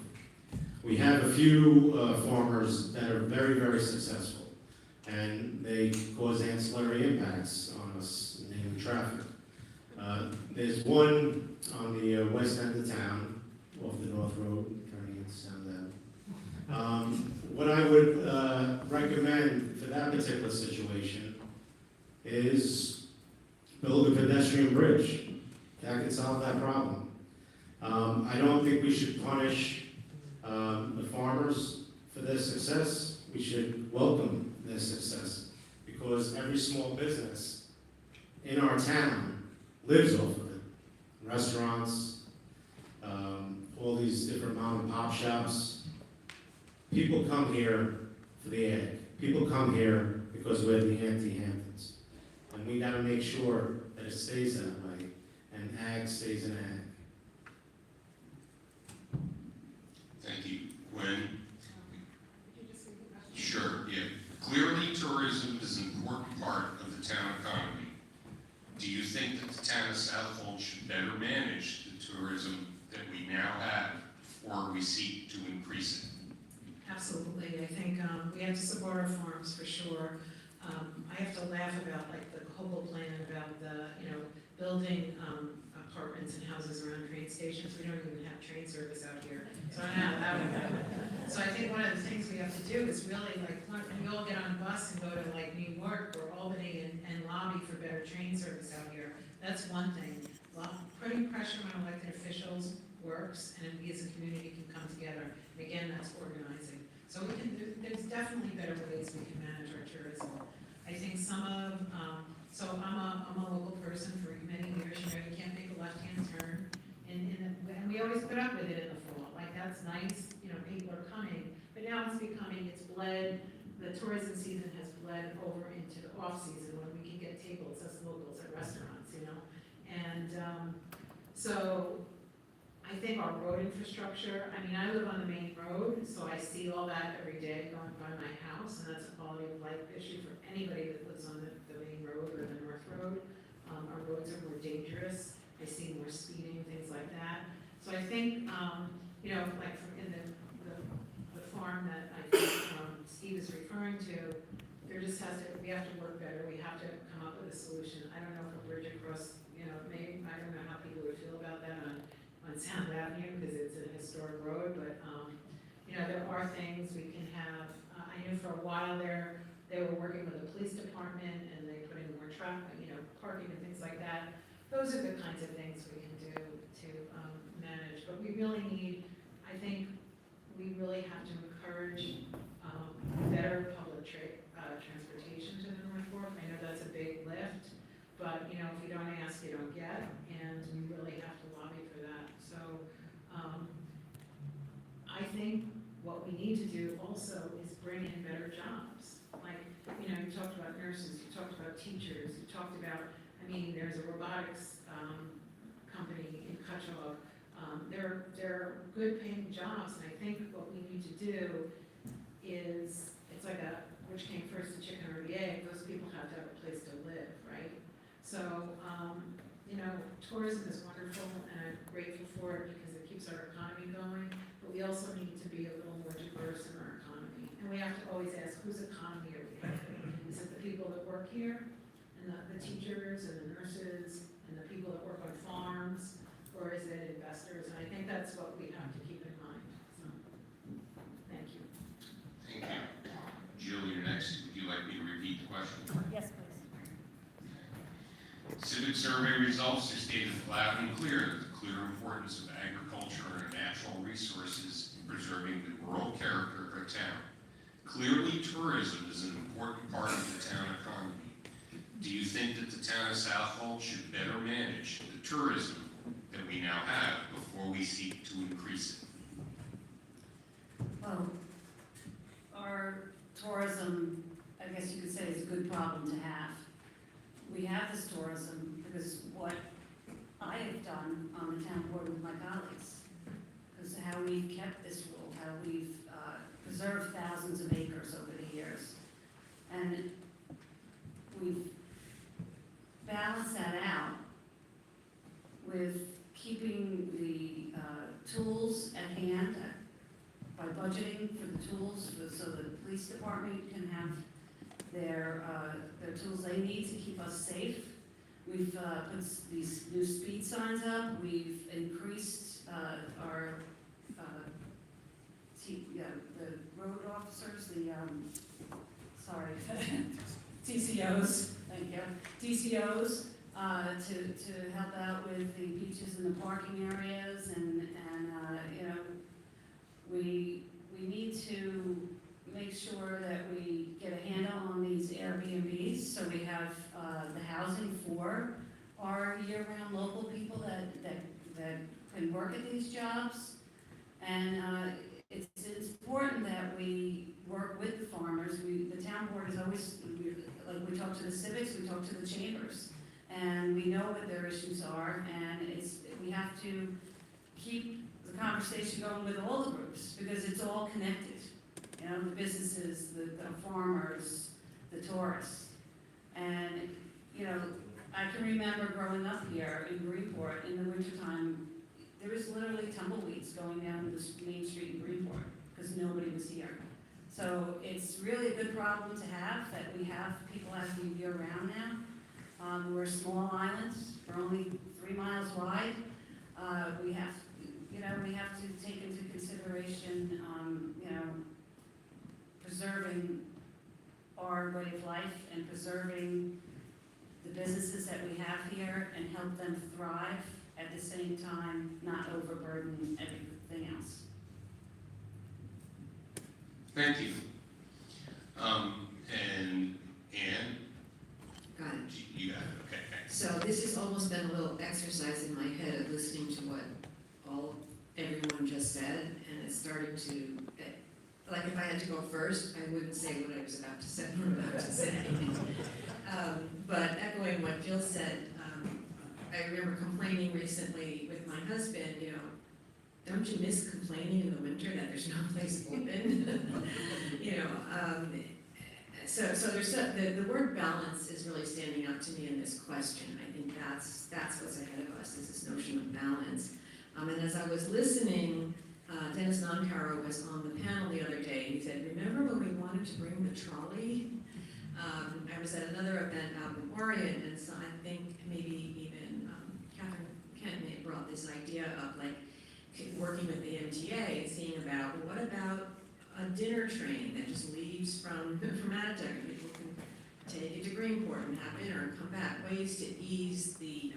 We have a few farmers that are very, very successful, and they cause ancillary impacts on us, namely traffic. There's one on the west end of town, off the North Road, trying to get the sound out. What I would recommend for that particular situation is build a pedestrian bridge. That could solve that problem. I don't think we should punish the farmers for their success. We should welcome their success, because every small business in our town lives off of it. Restaurants, all these different mom and pop shops. People come here for the egg. People come here because we're the anti-Hamptons. And we gotta make sure that it stays that way, and ag stays in ag. Thank you. Gwen? Sure, yeah. Clearly, tourism is an important part of the town economy. Do you think that the town of Southold should better manage the tourism that we now have, or we seek to increase it? Absolutely, I think we have to support our farms for sure. I have to laugh about like the Hopewell plan about the, building apartments and houses around train stations. We don't even have train service out here, so I know how that would go. So I think one of the things we have to do is really like, when we all get on a bus and go to like New York or Albany and lobby for better train service out here. That's one thing. Putting pressure on elected officials works, and we as a community can come together. And again, that's organizing. So there's definitely better ways we can manage our tourism. I think some of, so I'm a local person for many years, you can't make a left-hand turn, and we always put up with it in the fall, like that's nice, people are coming, but now it's bled, the tourism season has bled over into the off-season when we can get tables as locals at restaurants, and so I think our road infrastructure, I live on the main road, so I see all that every day going by my house, and that's a quality of life issue for anybody that lives on the main road or the North Road. Our roads are more dangerous. I see more speeding, things like that. So I think, like in the farm that I think Steve is referring to, we have to work better. We have to come up with a solution. I don't know if a bridge across, maybe, I don't know how people would feel about that on Sound Avenue, because it's a historic road, but, there are things we can have. I knew for a while there, they were working with the police department, and they put in more traffic, parking and things like that. Those are the kinds of things we can do to manage, but we really need, I think, we really have to encourage better public public transportation to the North Fork. I know that's a big lift, but, you know, if you don't ask, you don't get, and we really have to lobby for that. So, I think what we need to do also is bring in better jobs. Like, you know, you talked about nurses, you talked about teachers, you talked about, I mean, there's a robotics company in Cutchogue. They're good paying jobs, and I think what we need to do is, it's like which came first, the chicken or the egg? Those people have to have a place to live, right? So, you know, tourism is wonderful, and I'm grateful for it because it keeps our economy going, but we also need to be a little more diverse in our economy. And we have to always ask, whose economy are we helping? Is it the people that work here, and the teachers, and the nurses, and the people that work on farms, or is it investors? And I think that's what we have to keep in mind. So, thank you. Thank you. Jill, you're next. Would you like me to repeat the question? Yes, please. Civic survey results are stated loud and clear the clear importance of agriculture and natural resources in preserving the rural character of our town. Clearly, tourism is an important part of the town economy. Do you think that the town of Southold should better manage the tourism that we now have before we seek to increase it? Well, our tourism, I guess you could say, is a good problem to have. We have this tourism because what I have done on the town board with my colleagues, because how we've kept this rule, how we've preserved thousands of acres over the years. And we've balanced that out with keeping the tools at hand by budgeting for the tools so the police department can have their tools they need to keep us safe. We've put these new speed signs up. We've increased our the road officers, TCOs, thank you, TCOs, to help out with the beaches and the parking areas, and you know, we need to make sure that we get a handle on these Airbnbs, so we have the housing for our year-round local people that can work at these jobs. And it's important that we work with the farmers. The town board is always, like, we talk to the civics, we talk to the chambers, and we know what their issues are, and we have to keep the conversation going with all the groups, because it's all connected. You know, the businesses, the farmers, the tourists. And, you know, I can remember growing up here in Greenport in the wintertime, there was literally tumbleweeds going down this main street in Greenport because nobody was here. So it's really a good problem to have, that we have people out here year-round now. We're a small island, we're only 3 miles wide. We have to take into consideration, preserving our way of life and preserving the businesses that we have here and help them thrive, at the same time not overburden everything else. Thank you. And Anne? Got it. You got it, okay, thanks. So this has almost been a little exercise in my head of listening to what everyone just said, and it's starting to, like, if I had to go first, I wouldn't say what I was about to say. But echoing what Jill said, I remember complaining recently with my husband, you know, don't you miss complaining in the winter that there's no place open? You know, so there's the word balance is really standing out to me in this question. I think that's what's ahead of us, is this notion of balance. And as I was listening, Dennis Noncaro was on the panel the other day, and he said, remember when we wanted to bring the trolley? I was at another event out in Oregon, and so I think maybe even Catherine Kent may have brought this idea up, like working with the MTA and seeing about, well, what about a dinner train that just leaves from Attucks, and people can take it to Greenport and have dinner and come back, ways to ease the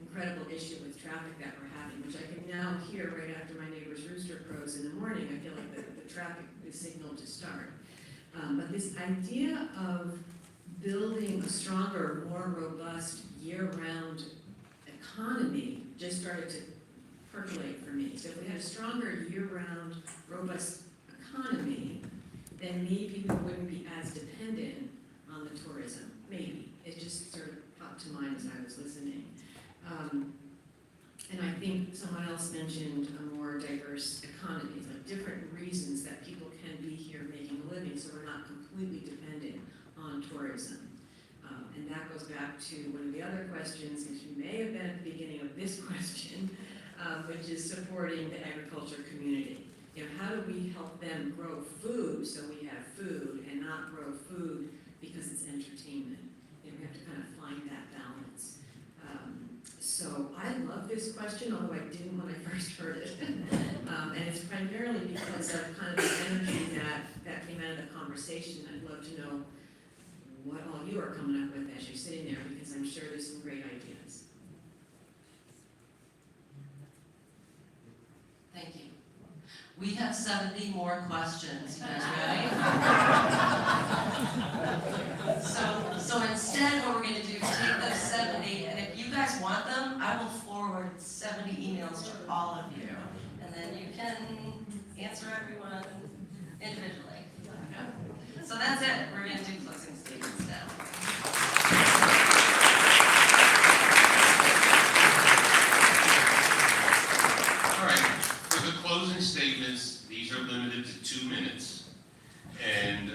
incredible issue with traffic that we're having, which I can now hear right after my neighbor's rooster crows in the morning. I feel like the traffic is signaled to start. But this idea of building a stronger, more robust, year-round economy just started to percolate for me. So if we had a stronger, year-round, robust economy, then maybe people wouldn't be as dependent on the tourism. Maybe. It just sort of popped to mind as I was listening. And I think someone else mentioned a more diverse economy, like different reasons that people can be here making a living, so we're not completely dependent on tourism. And that goes back to one of the other questions, which may have been at the beginning of this question, which is supporting the agriculture community. You know, how do we help them grow food so we have food and not grow food because it's entertainment? You know, we have to kind of find that balance. So I love this question, although I didn't when I first heard it. And it's primarily because of kind of the energy that came out of the conversation. I'd love to know what all you are coming up with as you're sitting there, because I'm sure there's some great ideas. Thank you. We have 70 more questions. You guys ready? So instead, what we're going to do is take those 70, and if you guys want them, I will forward 70 emails to all of you, and then you can answer everyone individually. Okay? So that's it. We're going to do closing statements now. All right, for the closing statements, these are limited to 2 minutes, and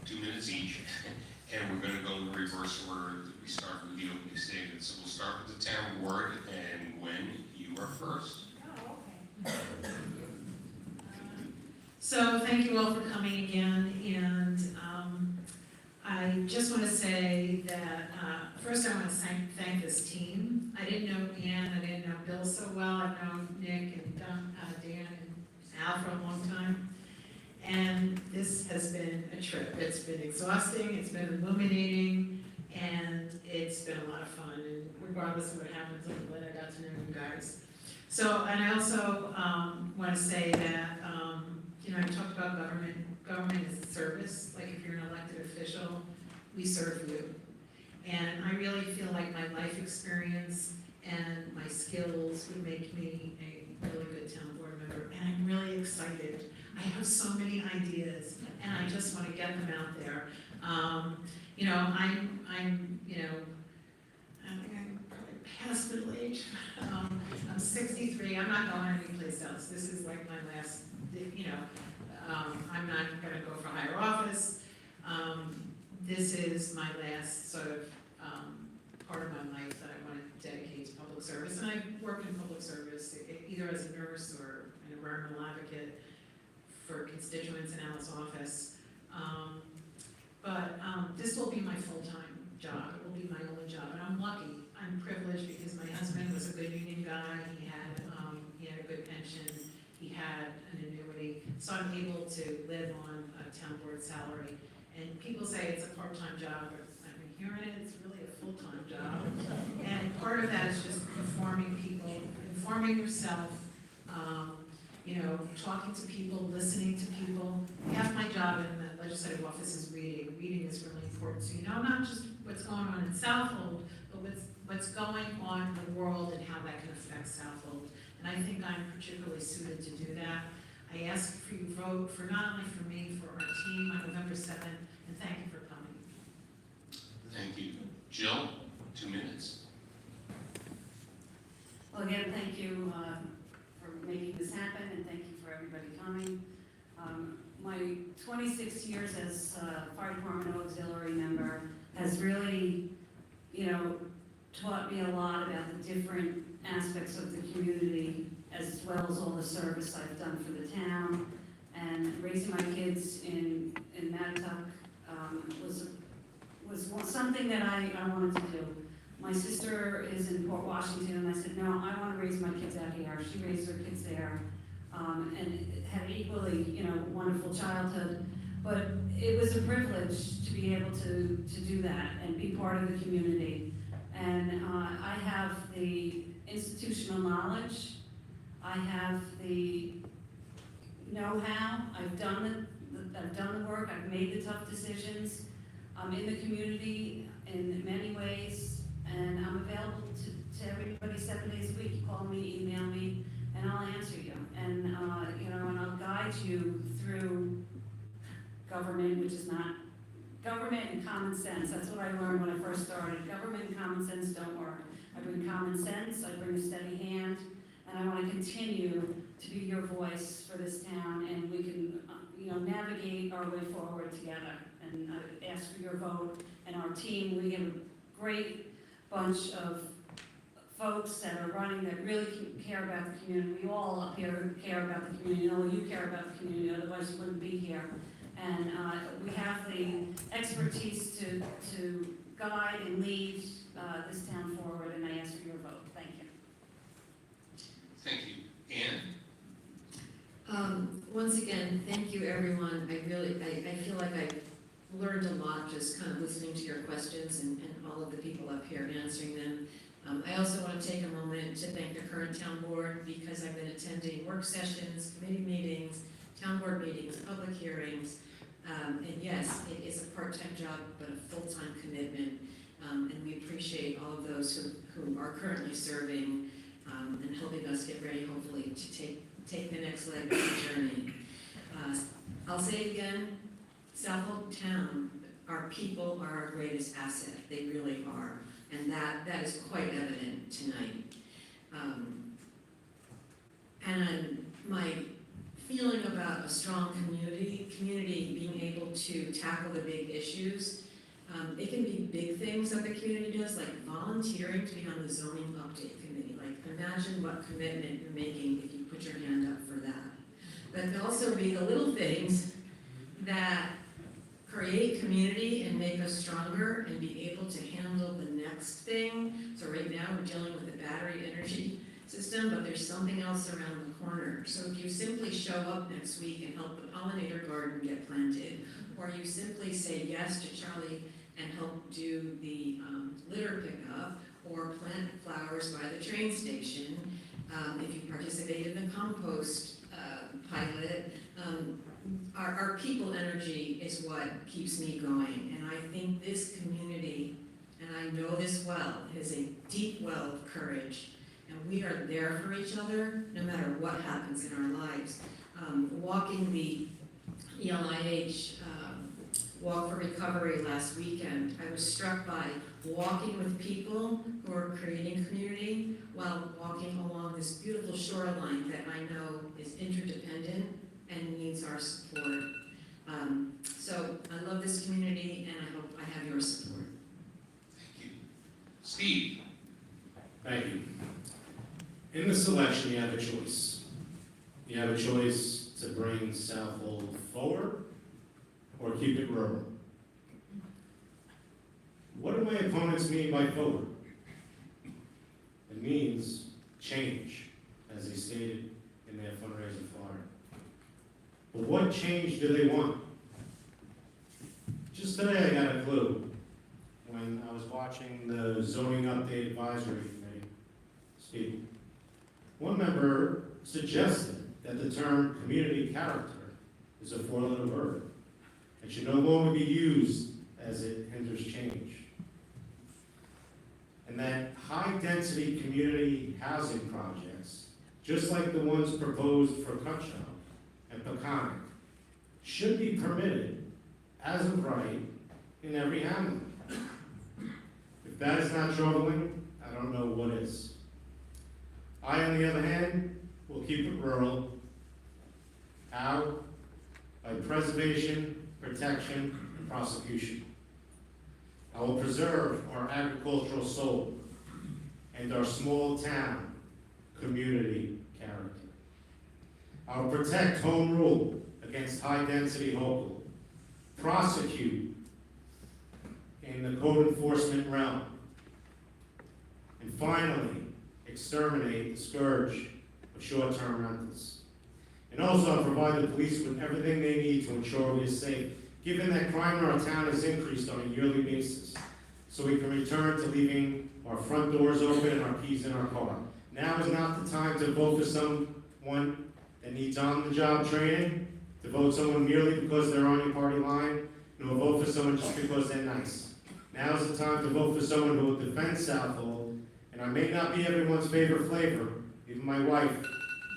2 minutes each. And we're going to go in the reverse order that we start with the opening statement. So we'll start with the town board, and when you are first. So thank you all for coming again, and I just want to say that first I want to thank this team. I didn't know Ann, I didn't know Bill so well. I've known Nick and Dan and Al for a long time. And this has been a trip. It's been exhausting, it's been illuminating, and it's been a lot of fun. And regardless of what happens, I'm glad I got to know you guys. So, and I also want to say that, you know, I talked about government as a service. Like if you're an elected official, we serve you. And I really feel like my life experience and my skills would make me a really good town board member. And I'm really excited. I have so many ideas, and I just want to get them out there. You know, I'm probably past middle age. I'm 63. I'm not going anyplace else. This is like my last. You know, I'm not going to go for higher office. This is my last sort of part of my life that I want to dedicate to public service, and I've worked in public service either as a nurse or an environmental advocate for constituents in Alice's office. But this will be my full-time job. It will be my only job, and I'm lucky. I'm privileged because my husband was a good union guy. He had a good pension. He had an annuity, so I'm able to live on a town board salary. And people say it's a part-time job, but I've been hearing it. It's really a full-time job. And part of that is just informing people, informing yourself. You know, talking to people, listening to people. Half my job in the legislative office is reading. Reading is really important. So you know not just what's going on in Southold, but what's going on in the world and how that can affect Southold. And I think I'm particularly suited to do that. I ask for you vote for not only for me, for our team on November 7th, and thank you for coming. Thank you. Jill, 2 minutes. Well, again, thank you for making this happen, and thank you for everybody coming. My 26 years as fire department auxiliary member has really, you know, taught me a lot about the different aspects of the community, as well as all the service I've done for the town. And raising my kids in Matatuck was something that I wanted to do. My sister is in Port Washington, and I said, no, I want to raise my kids out here. She raised her kids there, and had an equally, you know, wonderful childhood. But it was a privilege to be able to do that and be part of the community. And I have the institutional knowledge. I have the know-how. I've done that have done the work, I've made the tough decisions. I'm in the community in many ways, and I'm available to everybody 7 days a week. Call me, email me, and I'll answer you. And, and I'll guide you through government, which is not, government and common sense. That's what I learned when I first started. Government and common sense don't work. I bring common sense, I bring a steady hand, and I want to continue to be your voice for this town, and we can, navigate our way forward together. And I ask for your vote, and our team, we have a great bunch of folks that are running that really care about the community. We all up here care about the community. You care about the community, otherwise you wouldn't be here. And we have the expertise to guide and lead this town forward, and I ask for your vote. Thank you. Thank you. Ann? Once again, thank you, everyone. I feel like I've learned a lot just kind of listening to your questions and all of the people up here answering them. I also want to take a moment to thank the current town board, because I've been attending work sessions, committee meetings, town board meetings, public hearings. And yes, it is a part-time job, but a full-time commitment. And we appreciate all of those who are currently serving and helping us get ready, hopefully, to take the next leg of the journey. I'll say it again, Southold town, our people are our greatest asset. They really are. And that is quite evident tonight. And my feeling about a strong community being able to tackle the big issues, it can be big things that the community does, like volunteering to be on the zoning update committee. Like, imagine what commitment you're making if you put your hand up for that. But it can also be the little things that create community and make us stronger and be able to handle the next thing. So right now we're dealing with the battery energy system, but there's something else around the corner. So if you simply show up next week and help the pollinator garden get planted, or you simply say yes to Charlie and help do the litter pickup, or plant flowers by the train station, if you participate in the compost pilot, our people energy is what keeps me going. And I think this community, and I know this well, has a deep well of courage. And we are there for each other no matter what happens in our lives. Walking the ELIH Walk for Recovery last weekend, I was struck by walking with people who are creating community while walking along this beautiful shoreline that I know is interdependent and needs our support. So I love this community, and I hope I have your support. Thank you. Steve? Thank you. In the selection, you have a choice. You have a choice to bring Southold forward or keep it rural. What do my opponents mean by forward? It means change, as they stated in their fundraiser flyer. But what change do they want? Just today I got a clue when I was watching the Zoning Update Advisory Committee speak. One member suggested that the term community character is a four-letter word and should no longer be used as it hinders change. And that high-density community housing projects, just like the ones proposed for Cutchogue and Peconic, should be permitted as of right in every hamlet. If that is not troubling, I don't know what is. I, on the other hand, will keep it rural. How? By preservation, protection, and prosecution. I will preserve our agricultural soul and our small town community character. I will protect home rule against high-density local, prosecute in the code enforcement realm, and finally, exterminate the scourge of short-term rentals. And also, I'll provide the police with everything they need to ensure we are safe, given that crime in our town has increased on a yearly basis, so we can return to leaving our front doors open and our keys in our car. Now is not the time to vote for someone that needs on-the-job training to vote someone merely because they're on your party line, nor vote for someone just because they're nice. Now is the time to vote for someone who will defend Southold, and I may not be everyone's favorite flavor, even my wife,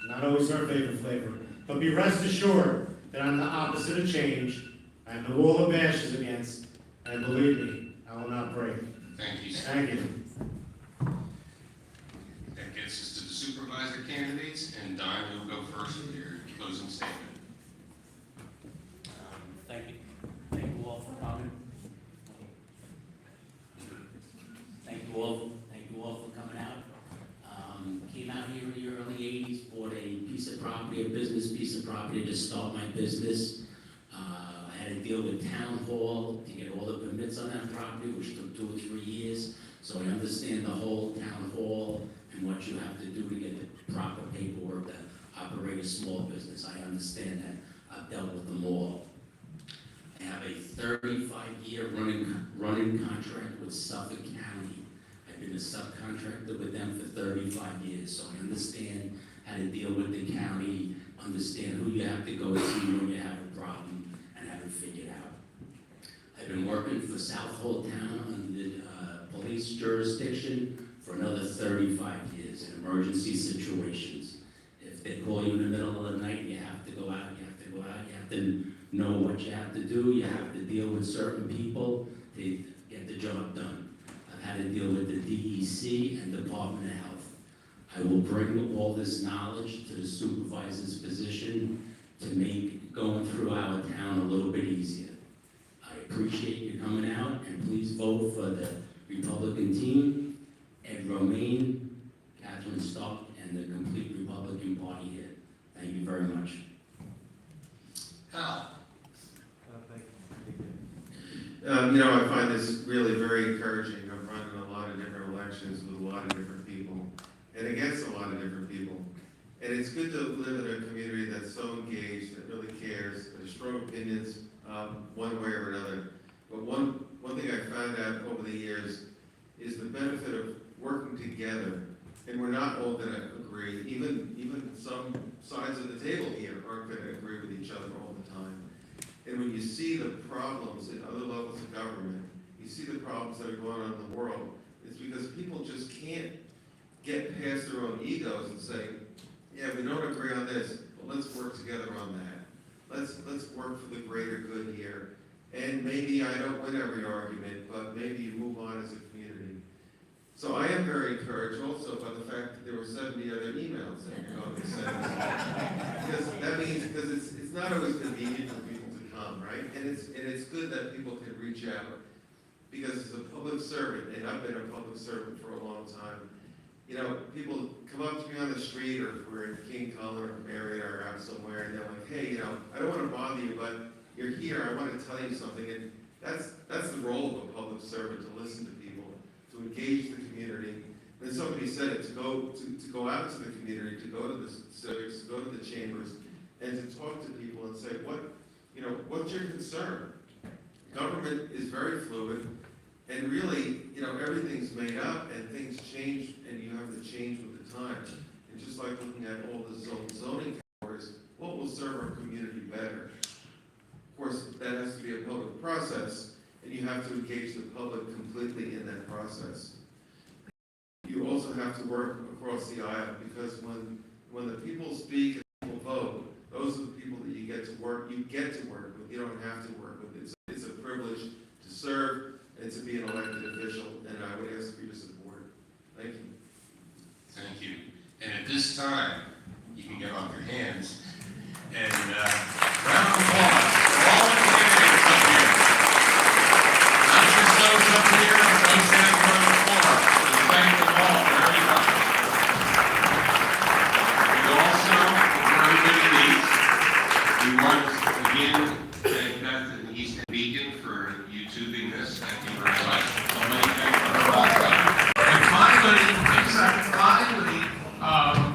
not always her favorite flavor, but be rest assured that I'm the opposite of change. I have no wall of ashes against, and believe me, I will not break. Thank you, sir. Thank you. That gets us to the supervisor candidates, and Don, you'll go first with your closing statement. Thank you. Thank you all for coming. Thank you all for coming out. Came out here in the early 80s, bought a piece of property, a business piece of property to start my business. I had to deal with town hall to get all the permits on that property, which took 2 or 3 years. So I understand the whole town hall and what you have to do to get the proper paperwork to operate a small business. I understand that. I've dealt with them all. I have a 35-year running contract with Suffolk County. I've been a subcontractor with them for 35 years, so I understand how to deal with the county, understand who you have to go see when you have a problem, and have it figured out. I've been working for Southold Town under the police jurisdiction for another 35 years in emergency situations. If they call you in the middle of the night, you have to go out, you have to know what you have to do, you have to deal with certain people to get the job done. I've had to deal with the DEC and Department of Health. I will bring all this knowledge to the supervisor's position to make going through our town a little bit easier. I appreciate you coming out, and please vote for the Republican team, Ed Romaine, Catherine Stark, and the complete Republican Party here. Thank you very much. Hal. I find this really very encouraging. I've run in a lot of different elections with a lot of different people and against a lot of different people. And it's good to live in a community that's so engaged, that really cares, that has strong opinions one way or another. But one thing I found out over the years is the benefit of working together. And we're not all going to agree. Even some sides of the table here aren't going to agree with each other all the time. And when you see the problems in other levels of government, you see the problems that are going on in the world, it's because people just can't get past their own egos and say, yeah, we don't agree on this, but let's work together on that. Let's work for the greater good here. And maybe I don't win every argument, but maybe you move on as a community. So I am very encouraged also by the fact that there were 70 other emails that you know, sent. Because that means, because it's not always convenient for people to come, right? And it's good that people can reach out, because as a public servant, and I've been a public servant for a long time, people come up to me on the street, or if we're in King Cullen or Marion or out somewhere, and they're like, hey, I don't want to bother you, but you're here, I want to tell you something. And that's the role of a public servant, to listen to people, to engage the community. And somebody said it, to go out to the community, to go to the civics, to go to the chambers, and to talk to people and say, what's your concern? Government is very fluid, and really, everything's made up, and things change, and you have to change with the times. And just like looking at all the zoning categories, what will serve our community better? Of course, that has to be a public process, and you have to engage the public completely in that process. You also have to work across the aisle, because when the people speak and people vote, those are the people that you get to work with. You don't have to work with. It's a privilege to serve and to be an elected official, and I would ask for your support. Thank you. Thank you. And at this time, you can get off your hands. And round of applause for all the candidates up here. Not just those up here, but those standing on the floor. So thank them all very much. We also, for everybody needs, we want to again thank Beth and East Beacon for YouTubing this. Thank you very much. So many thanks for her also. And finally,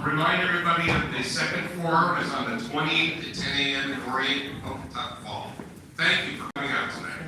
remind everybody of the second forum is on the 20th at 10 a.m. in Orion, Fall. Thank you for coming out tonight.